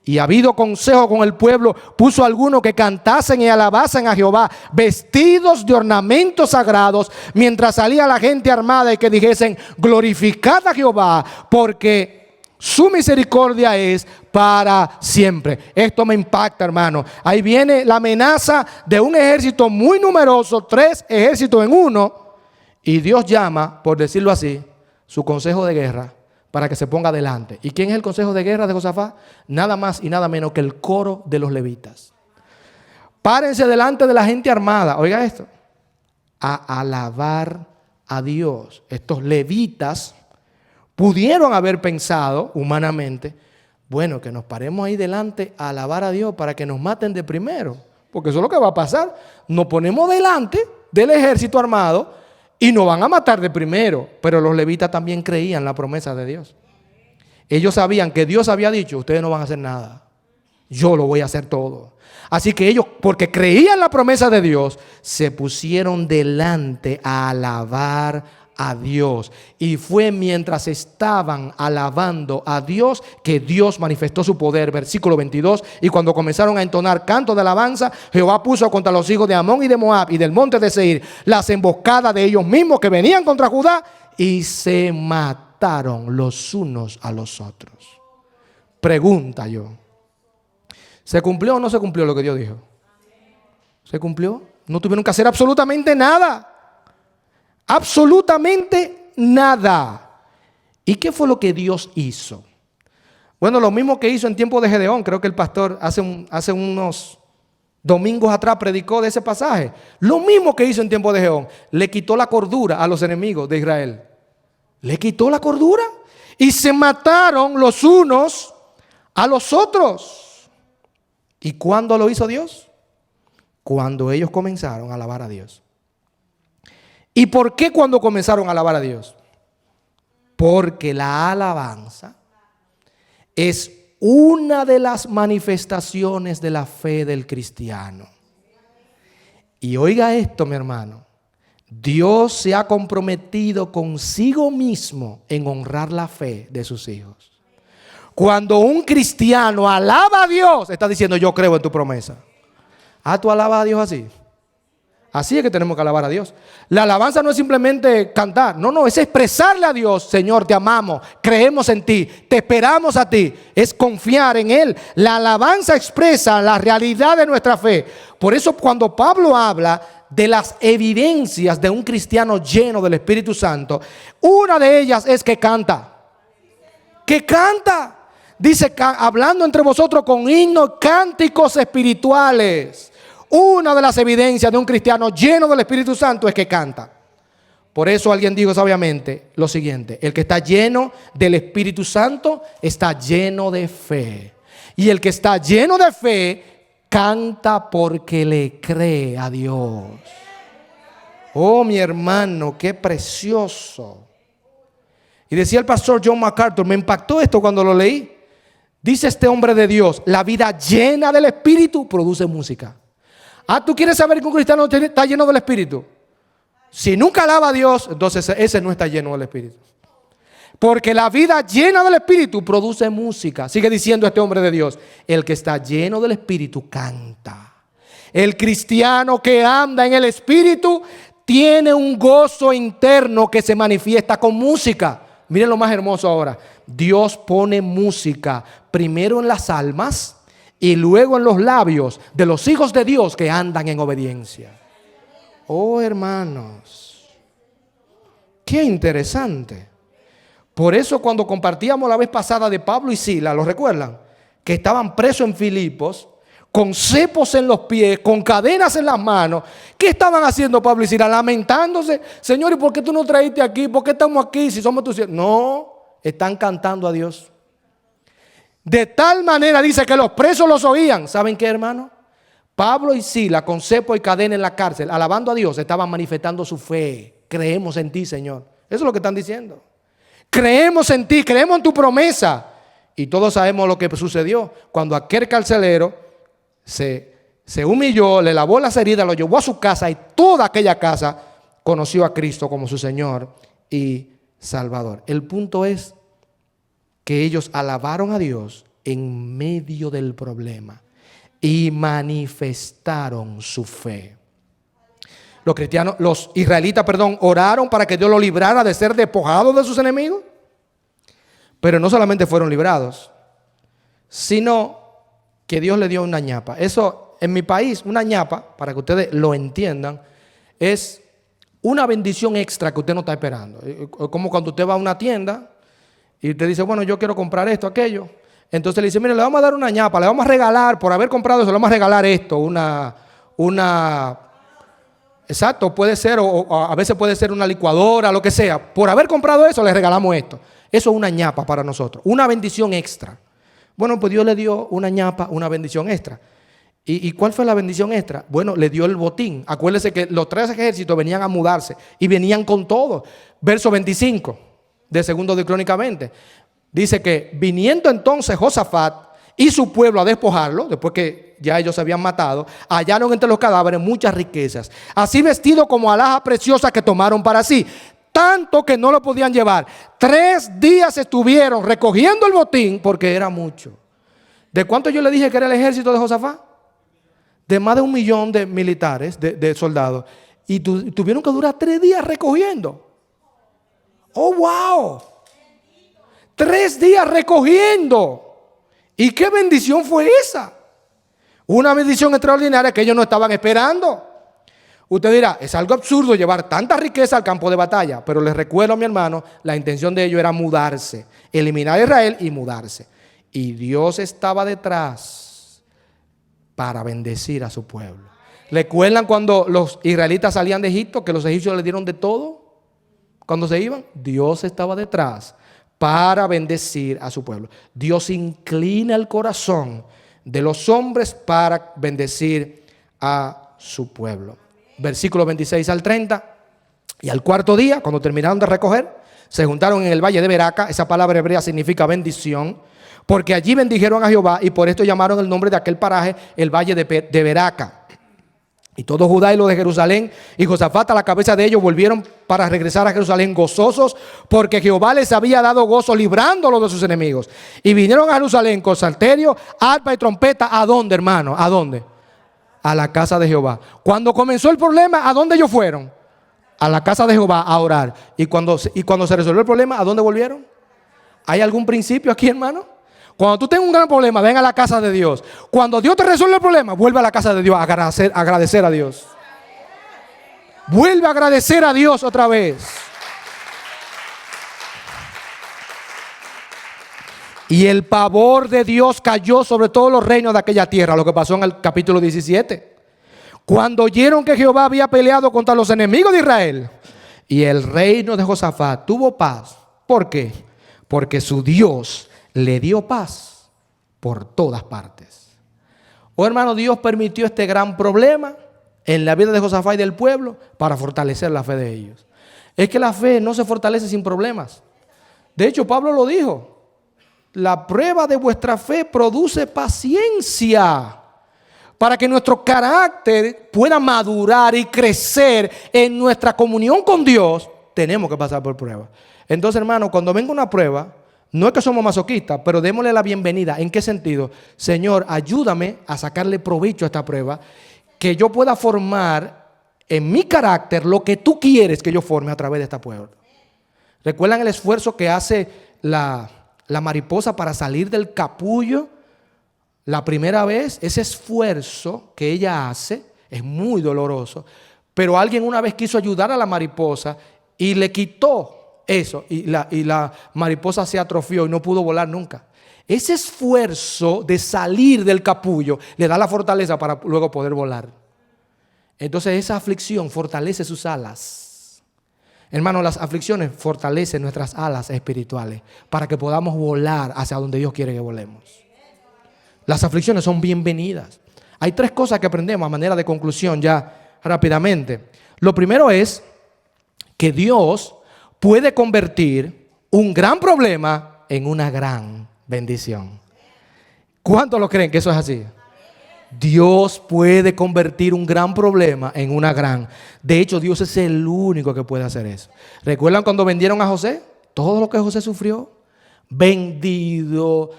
Y habido consejo con el pueblo, puso a algunos que cantasen y alabasen a Jehová, vestidos de ornamentos sagrados, mientras salía la gente armada y que dijesen, glorificad a Jehová, porque su misericordia es para siempre. Esto me impacta, hermano. Ahí viene la amenaza de un ejército muy numeroso, 3 ejércitos en uno, y Dios llama, por decirlo así, su consejo de guerra para que se ponga adelante. ¿Y quién es el consejo de guerra de Josafat? Nada más y nada menos que el coro de los levitas. Párense delante de la gente armada, oiga esto, a alabar a Dios. Estos levitas pudieron haber pensado humanamente, bueno, que nos paremos ahí delante a alabar a Dios para que nos maten de primero, porque eso es lo que va a pasar. Nos ponemos delante del ejército armado y nos van a matar de primero. Pero los levitas también creían la promesa de Dios. Ellos sabían que Dios había dicho, ustedes no van a hacer nada, yo lo voy a hacer todo. Así que ellos, porque creían la promesa de Dios, se pusieron delante a alabar a Dios. Y fue mientras estaban alabando a Dios que Dios manifestó su poder. Versículo 22. Y cuando comenzaron a entonar cantos de alabanza, Jehová puso contra los hijos de Amón y de Moab y del monte de Seir las emboscadas de ellos mismos que venían contra Judá, y se mataron los unos a los otros. Pregunta yo, ¿se cumplió o no se cumplió lo que Dios dijo? ¿Se cumplió? No tuvieron que hacer absolutamente nada. Absolutamente nada. ¿Y qué fue lo que Dios hizo? Bueno, lo mismo que hizo en tiempo de Gedeón. Creo que el pastor hace unos domingos atrás predicó de ese pasaje. Lo mismo que hizo en tiempo de Gedeón. Le quitó la cordura a los enemigos de Israel. Le quitó la cordura y se mataron los unos a los otros. ¿Y cuándo lo hizo Dios? Cuando ellos comenzaron a alabar a Dios. ¿Y por qué cuando comenzaron a alabar a Dios? Porque la alabanza es una de las manifestaciones de la fe del cristiano. Y oiga esto, mi hermano. Dios se ha comprometido consigo mismo en honrar la fe de sus hijos. Cuando un cristiano alaba a Dios, está diciendo, yo creo en tu promesa. ¿Tú alabas a Dios así? Así es que tenemos que alabar a Dios. La alabanza no es simplemente cantar. No, es expresarle a Dios, Señor, te amamos, creemos en ti, te esperamos a ti. Es confiar en Él. La alabanza expresa la realidad de nuestra fe. Por eso cuando Pablo habla de las evidencias de un cristiano lleno del Espíritu Santo, una de ellas es que canta. Que canta. Dice, hablando entre vosotros con himnos, cánticos espirituales. Una de las evidencias de un cristiano lleno del Espíritu Santo es que canta. Por eso alguien dijo sabiamente lo siguiente: el que está lleno del Espíritu Santo está lleno de fe. Y el que está lleno de fe canta porque le cree a Dios. Oh, mi hermano, qué precioso. Y decía el pastor John MacArthur, me impactó esto cuando lo leí. Dice este hombre de Dios, la vida llena del Espíritu produce música. ¿Tú quieres saber que un cristiano está lleno del Espíritu? Si nunca alaba a Dios, entonces ese no está lleno del Espíritu. Porque la vida llena del Espíritu produce música. Sigue diciendo este hombre de Dios, el que está lleno del Espíritu canta. El cristiano que anda en el Espíritu tiene un gozo interno que se manifiesta con música. Miren lo más hermoso ahora. Dios pone música primero en las almas y luego en los labios de los hijos de Dios que andan en obediencia. Oh, hermanos, qué interesante. Por eso cuando compartíamos la vez pasada de Pablo y Silas, ¿lo recuerdan? Que estaban presos en Filipos, con cepos en los pies, con cadenas en las manos. ¿Qué estaban haciendo Pablo y Silas? Lamentándose. Señor, ¿y por qué tú nos traíste aquí? ¿Por qué estamos aquí si somos tus siervos? No, están cantando a Dios. De tal manera dice que los presos los oían. ¿Saben qué, hermano? Pablo y Silas con cepo y cadena en la cárcel, alabando a Dios, estaban manifestando su fe. Creemos en ti, Señor. Eso es lo que están diciendo. Creemos en ti, creemos en tu promesa. Y todos sabemos lo que sucedió cuando aquel carcelero se humilló, le lavó las heridas, lo llevó a su casa y toda aquella casa conoció a Cristo como su Señor y Salvador. El punto es que ellos alabaron a Dios en medio del problema y manifestaron su fe. Los israelitas, oraron para que Dios los librara de ser despojados de sus enemigos. Pero no solamente fueron librados, sino que Dios le dio una ñapa. Eso en mi país, una ñapa, para que ustedes lo entiendan, es una bendición extra que usted no está esperando. Como cuando usted va a una tienda y usted dice, bueno, yo quiero comprar esto, aquello. Entonces le dice, mire, le vamos a dar una ñapa, le vamos a regalar, por haber comprado eso, le vamos a regalar esto, exacto, puede ser, o a veces puede ser una licuadora, lo que sea. Por haber comprado eso, le regalamos esto. Eso es una ñapa para nosotros, una bendición extra. Bueno, pues Dios le dio una ñapa, una bendición extra. ¿Y cuál fue la bendición extra? Bueno, le dio el botín. Acuérdense que los 3 ejércitos venían a mudarse y venían con todo. Verso 25 de Segundo de Crónica 20. Dice que viniendo entonces Josafat y su pueblo a despojarlo, después que ya ellos se habían matado, hallaron entre los cadáveres muchas riquezas, así vestido como alhajas preciosas que tomaron para sí, tanto que no lo podían llevar. 3 días estuvieron recogiendo el botín porque era mucho. ¿De cuánto yo le dije que era el ejército de Josafat? De más de 1 millón de militares, de soldados. Y tuvieron que durar 3 días recogiendo. ¡Oh, wow! 3 días recogiendo. ¿Y qué bendición fue esa? Una bendición extraordinaria que ellos no estaban esperando. Usted dirá, es algo absurdo llevar tanta riqueza al campo de batalla. Pero les recuerdo a mi hermano, la intención de ellos era mudarse. Eliminar a Israel y mudarse. Y Dios estaba detrás para bendecir a su pueblo. ¿Recuerdan cuando los israelitas salían de Egipto, que los egipcios les dieron de todo? Cuando se iban, Dios estaba detrás para bendecir a su pueblo. Dios inclina el corazón de los hombres para bendecir a su pueblo. Versículo 26 al 30. Y al 4.º día, cuando terminaron de recoger, se juntaron en el valle de Beraca. Esa palabra hebrea significa bendición, porque allí bendijeron a Jehová y por esto llamaron el nombre de aquel paraje el valle de Beraca. Y todo Judá y los de Jerusalén y Josafat a la cabeza de ellos volvieron para regresar a Jerusalén gozosos, porque Jehová les había dado gozo librándolos de sus enemigos. Y vinieron a Jerusalén con salterio, arpa y trompeta. ¿A dónde, hermano? ¿A dónde? A la casa de Jehová. Cuando comenzó el problema, ¿a dónde ellos fueron? A la casa de Jehová a orar. Y cuando se resolvió el problema, ¿a dónde volvieron? ¿Hay algún principio aquí, hermano? Cuando tú tengas un gran problema, ven a la casa de Dios. Cuando Dios te resuelve el problema, vuelve a la casa de Dios a agradecer a Dios. Vuelve a agradecer a Dios otra vez. Y el pavor de Dios cayó sobre todos los reinos de aquella tierra, lo que pasó en el capítulo 17. Cuando oyeron que Jehová había peleado contra los enemigos de Israel, y el reino de Josafat tuvo paz. ¿Por qué? Porque su Dios le dio paz por todas partes. Oh, hermano, Dios permitió este gran problema en la vida de Josafat y del pueblo para fortalecer la fe de ellos. Es que la fe no se fortalece sin problemas. De hecho, Pablo lo dijo: la prueba de vuestra fe produce paciencia, para que nuestro carácter pueda madurar y crecer en nuestra comunión con Dios. Tenemos que pasar por pruebas. Entonces, hermano, cuando venga una prueba, no es que somos masoquistas, pero démosle la bienvenida. ¿En qué sentido? Señor, ayúdame a sacarle provecho a esta prueba, que yo pueda formar en mi carácter lo que tú quieres que yo forme a través de esta prueba. ¿Recuerdan el esfuerzo que hace la mariposa para salir del capullo? La primera vez, ese esfuerzo que ella hace es muy doloroso, pero alguien una vez quiso ayudar a la mariposa y le quitó eso, y la mariposa se atrofió y no pudo volar nunca. Ese esfuerzo de salir del capullo le da la fortaleza para luego poder volar. Entonces esa aflicción fortalece sus alas. Hermano, las aflicciones fortalecen nuestras alas espirituales para que podamos volar hacia donde Dios quiere que volemos. Las aflicciones son bienvenidas. Hay 3 cosas que aprendemos a manera de conclusión ya rápidamente. Lo primero es que Dios puede convertir un gran problema en una gran bendición. ¿Cuántos lo creen que eso es así? Dios puede convertir un gran problema en una gran. De hecho, Dios es el único que puede hacer eso. ¿Recuerdan cuando vendieron a José? Todo lo que José sufrió. Vendido,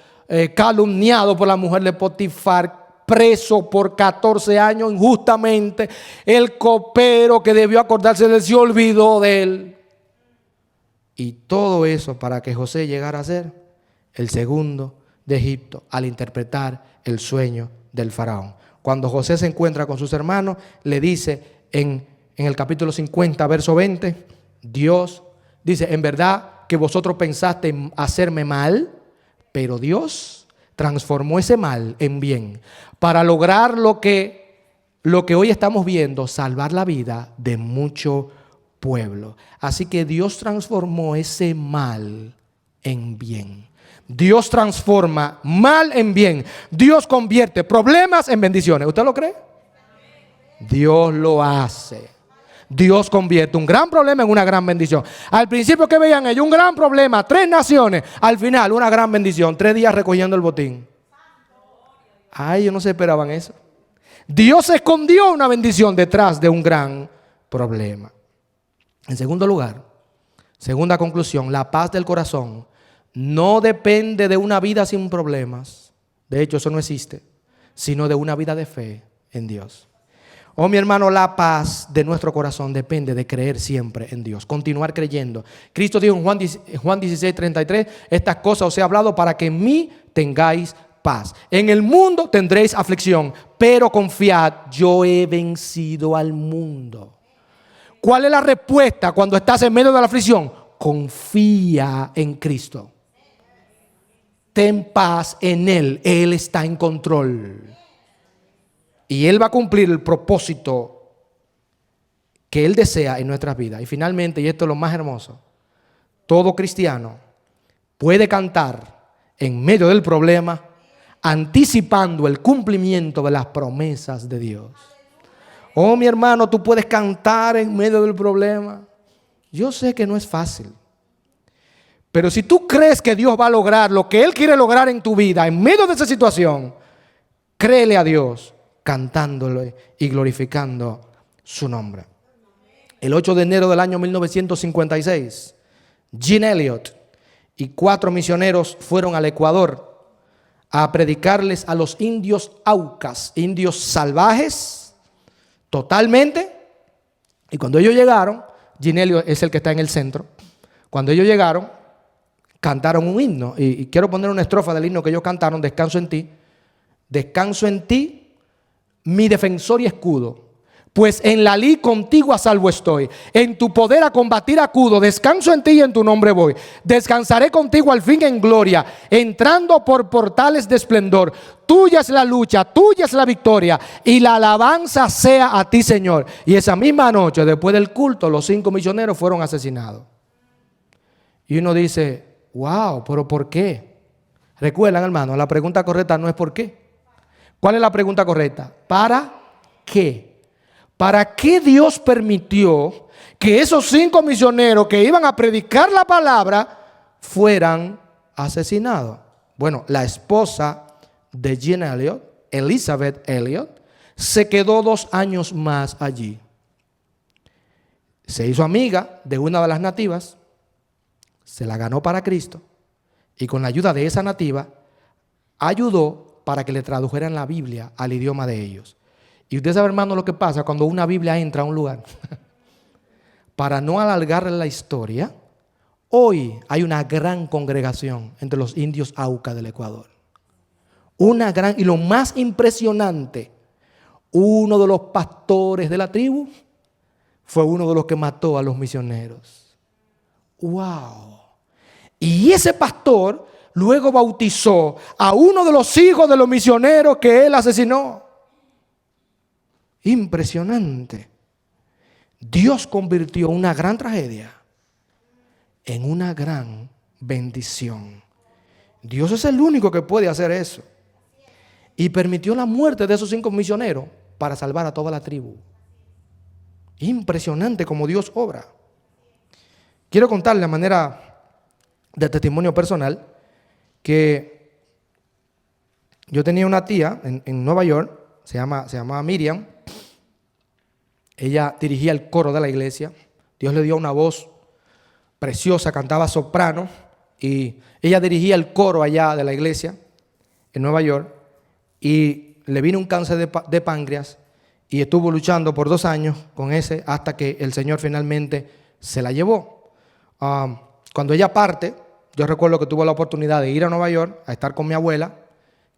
calumniado por la mujer de Potifar, preso por 14 años injustamente. El copero que debió acordarse de él se olvidó de él. Y todo eso para que José llegara a ser el segundo de Egipto al interpretar el sueño del faraón. Cuando José se encuentra con sus hermanos, le dice en el capítulo 50, verso 20, Dios dice, en verdad que vosotros pensaste hacerme mal, pero Dios transformó ese mal en bien para lograr lo que hoy estamos viendo, salvar la vida de mucho pueblo. Así que Dios transformó ese mal en bien. Dios transforma mal en bien. Dios convierte problemas en bendiciones. ¿Usted lo cree? Dios lo hace. Dios convierte un gran problema en una gran bendición. Al principio, ¿qué veían ellos? Un gran problema, 3 naciones. Al final, una gran bendición, 3 días recogiendo el botín. Ay, ellos no se esperaban eso. Dios escondió una bendición detrás de un gran problema. En segundo lugar, segunda conclusión, la paz del corazón no depende de una vida sin problemas. De hecho, eso no existe, sino de una vida de fe en Dios. Oh, mi hermano, la paz de nuestro corazón depende de creer siempre en Dios, continuar creyendo. Cristo dijo en Juan 16:33, estas cosas os he hablado para que en mí tengáis paz. En el mundo tendréis aflicción, pero confiad, yo he vencido al mundo. ¿Cuál es la respuesta cuando estás en medio de la aflicción? Confía en Cristo. Ten paz en Él. Él está en control. Y Él va a cumplir el propósito que Él desea en nuestras vidas. Y finalmente, y esto es lo más hermoso, todo cristiano puede cantar en medio del problema, anticipando el cumplimiento de las promesas de Dios. Oh, mi hermano, tú puedes cantar en medio del problema. Yo sé que no es fácil. Pero si tú crees que Dios va a lograr lo que Él quiere lograr en tu vida, en medio de esa situación, créele a Dios, cantándole y glorificando su nombre. El 8 de enero del año 1956, Jean Elliott y 4 misioneros fueron al Ecuador a predicarles a los indios aucas, indios salvajes, totalmente. Y cuando ellos llegaron, Jean Elliott es el que está en el centro. Cuando ellos llegaron, cantaron un himno. Y quiero poner una estrofa del himno que ellos cantaron, Descanso en ti. Descanso en ti, mi defensor y escudo. Pues en la lid contigo a salvo estoy. En tu poder a combatir acudo. Descanso en ti y en tu nombre voy. Descansaré contigo al fin en gloria, entrando por portales de esplendor. Tuya es la lucha, tuya es la victoria, y la alabanza sea a ti, Señor. Y esa misma noche, después del culto, los 5 misioneros fueron asesinados. Y uno dice, wow, pero ¿por qué? Recuerdan, hermano, la pregunta correcta no es ¿por qué? ¿Cuál es la pregunta correcta? ¿Para qué? ¿Para qué Dios permitió que esos 5 misioneros que iban a predicar la palabra fueran asesinados? Bueno, la esposa de Jean Elliott, Elizabeth Elliott, se quedó 2 años más allí. Se hizo amiga de una de las nativas, se la ganó para Cristo y con la ayuda de esa nativa ayudó para que le tradujeran la Biblia al idioma de ellos. Y usted sabe, hermano, lo que pasa cuando una Biblia entra a un lugar. Para no alargar la historia, hoy hay una gran congregación entre los indios auca del Ecuador. Una gran, y lo más impresionante, uno de los pastores de la tribu fue uno de los que mató a los misioneros. ¡Wow! Y ese pastor luego bautizó a uno de los hijos de los misioneros que él asesinó. Impresionante. Dios convirtió una gran tragedia en una gran bendición. Dios es el único que puede hacer eso. Y permitió la muerte de esos 5 misioneros para salvar a toda la tribu. Impresionante como Dios obra. Quiero contarle de manera de testimonio personal que yo tenía una tía en Nueva York, se llamaba Miriam. Ella dirigía el coro de la iglesia. Dios le dio una voz preciosa, cantaba soprano y ella dirigía el coro allá de la iglesia en Nueva York y le vino un cáncer de páncreas y estuvo luchando por 2 años con ese hasta que el Señor finalmente se la llevó. Cuando ella parte yo recuerdo que tuve la oportunidad de ir a Nueva York a estar con mi abuela,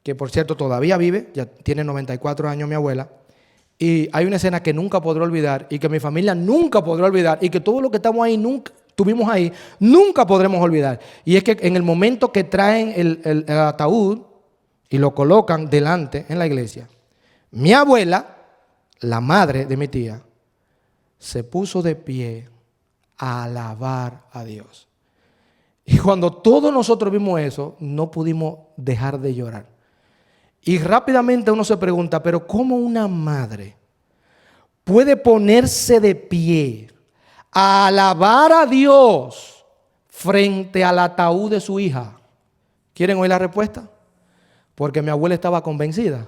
que por cierto todavía vive, ya tiene 94 años mi abuela, y hay una escena que nunca podré olvidar y que mi familia nunca podrá olvidar y que todos los que estamos ahí estuvimos ahí, nunca podremos olvidar. Y es que en el momento que traen el ataúd y lo colocan delante en la iglesia, mi abuela, la madre de mi tía, se puso de pie a alabar a Dios. Y cuando todos nosotros vimos eso, no pudimos dejar de llorar. Y rápidamente uno se pregunta, pero ¿cómo una madre puede ponerse de pie a alabar a Dios frente al ataúd de su hija? ¿Quieren oír la respuesta? Porque mi abuela estaba convencida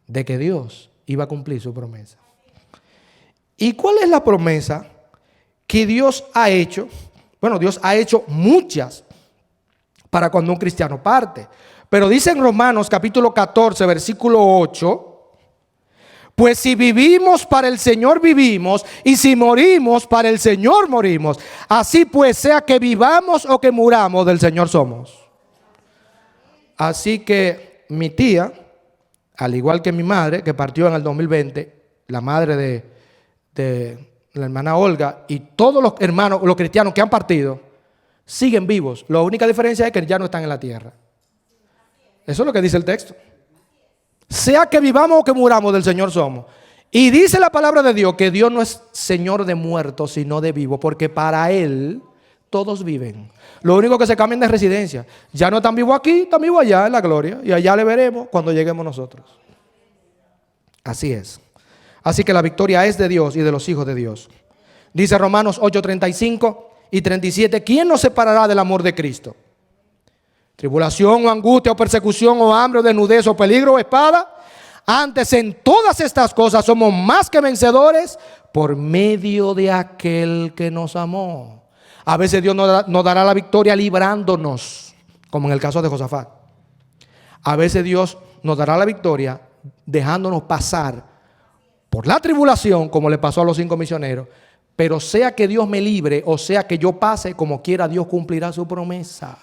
de que Dios iba a cumplir su promesa. ¿Y cuál es la promesa que Dios ha hecho? Bueno, Dios ha hecho muchas para cuando un cristiano parte. Pero dice en Romanos capítulo 14, versículo 8, pues si vivimos para el Señor vivimos, y si morimos para el Señor morimos. Así pues, sea que vivamos o que muramos, del Señor somos. Así que mi tía, al igual que mi madre, que partió en el 2020, la madre de la hermana Olga, y todos los hermanos, los cristianos que han partido, siguen vivos. La única diferencia es que ya no están en la tierra. Eso es lo que dice el texto. Sea que vivamos o que muramos, del Señor somos. Y dice la palabra de Dios que Dios no es Señor de muertos, sino de vivos, porque para Él todos viven. Lo único que se cambian de residencia. Ya no están vivos aquí, están vivos allá en la gloria. Y allá le veremos cuando lleguemos nosotros. Así es. Así que la victoria es de Dios y de los hijos de Dios. Dice Romanos 8:35 y 37. ¿Quién nos separará del amor de Cristo? Tribulación o angustia o persecución o hambre o desnudez o peligro o espada. Antes en todas estas cosas somos más que vencedores por medio de aquel que nos amó. A veces Dios nos dará la victoria librándonos, como en el caso de Josafat. A veces Dios nos dará la victoria dejándonos pasar por la tribulación, como le pasó a los 5 misioneros. Pero sea que Dios me libre o sea que yo pase, como quiera, Dios cumplirá su promesa.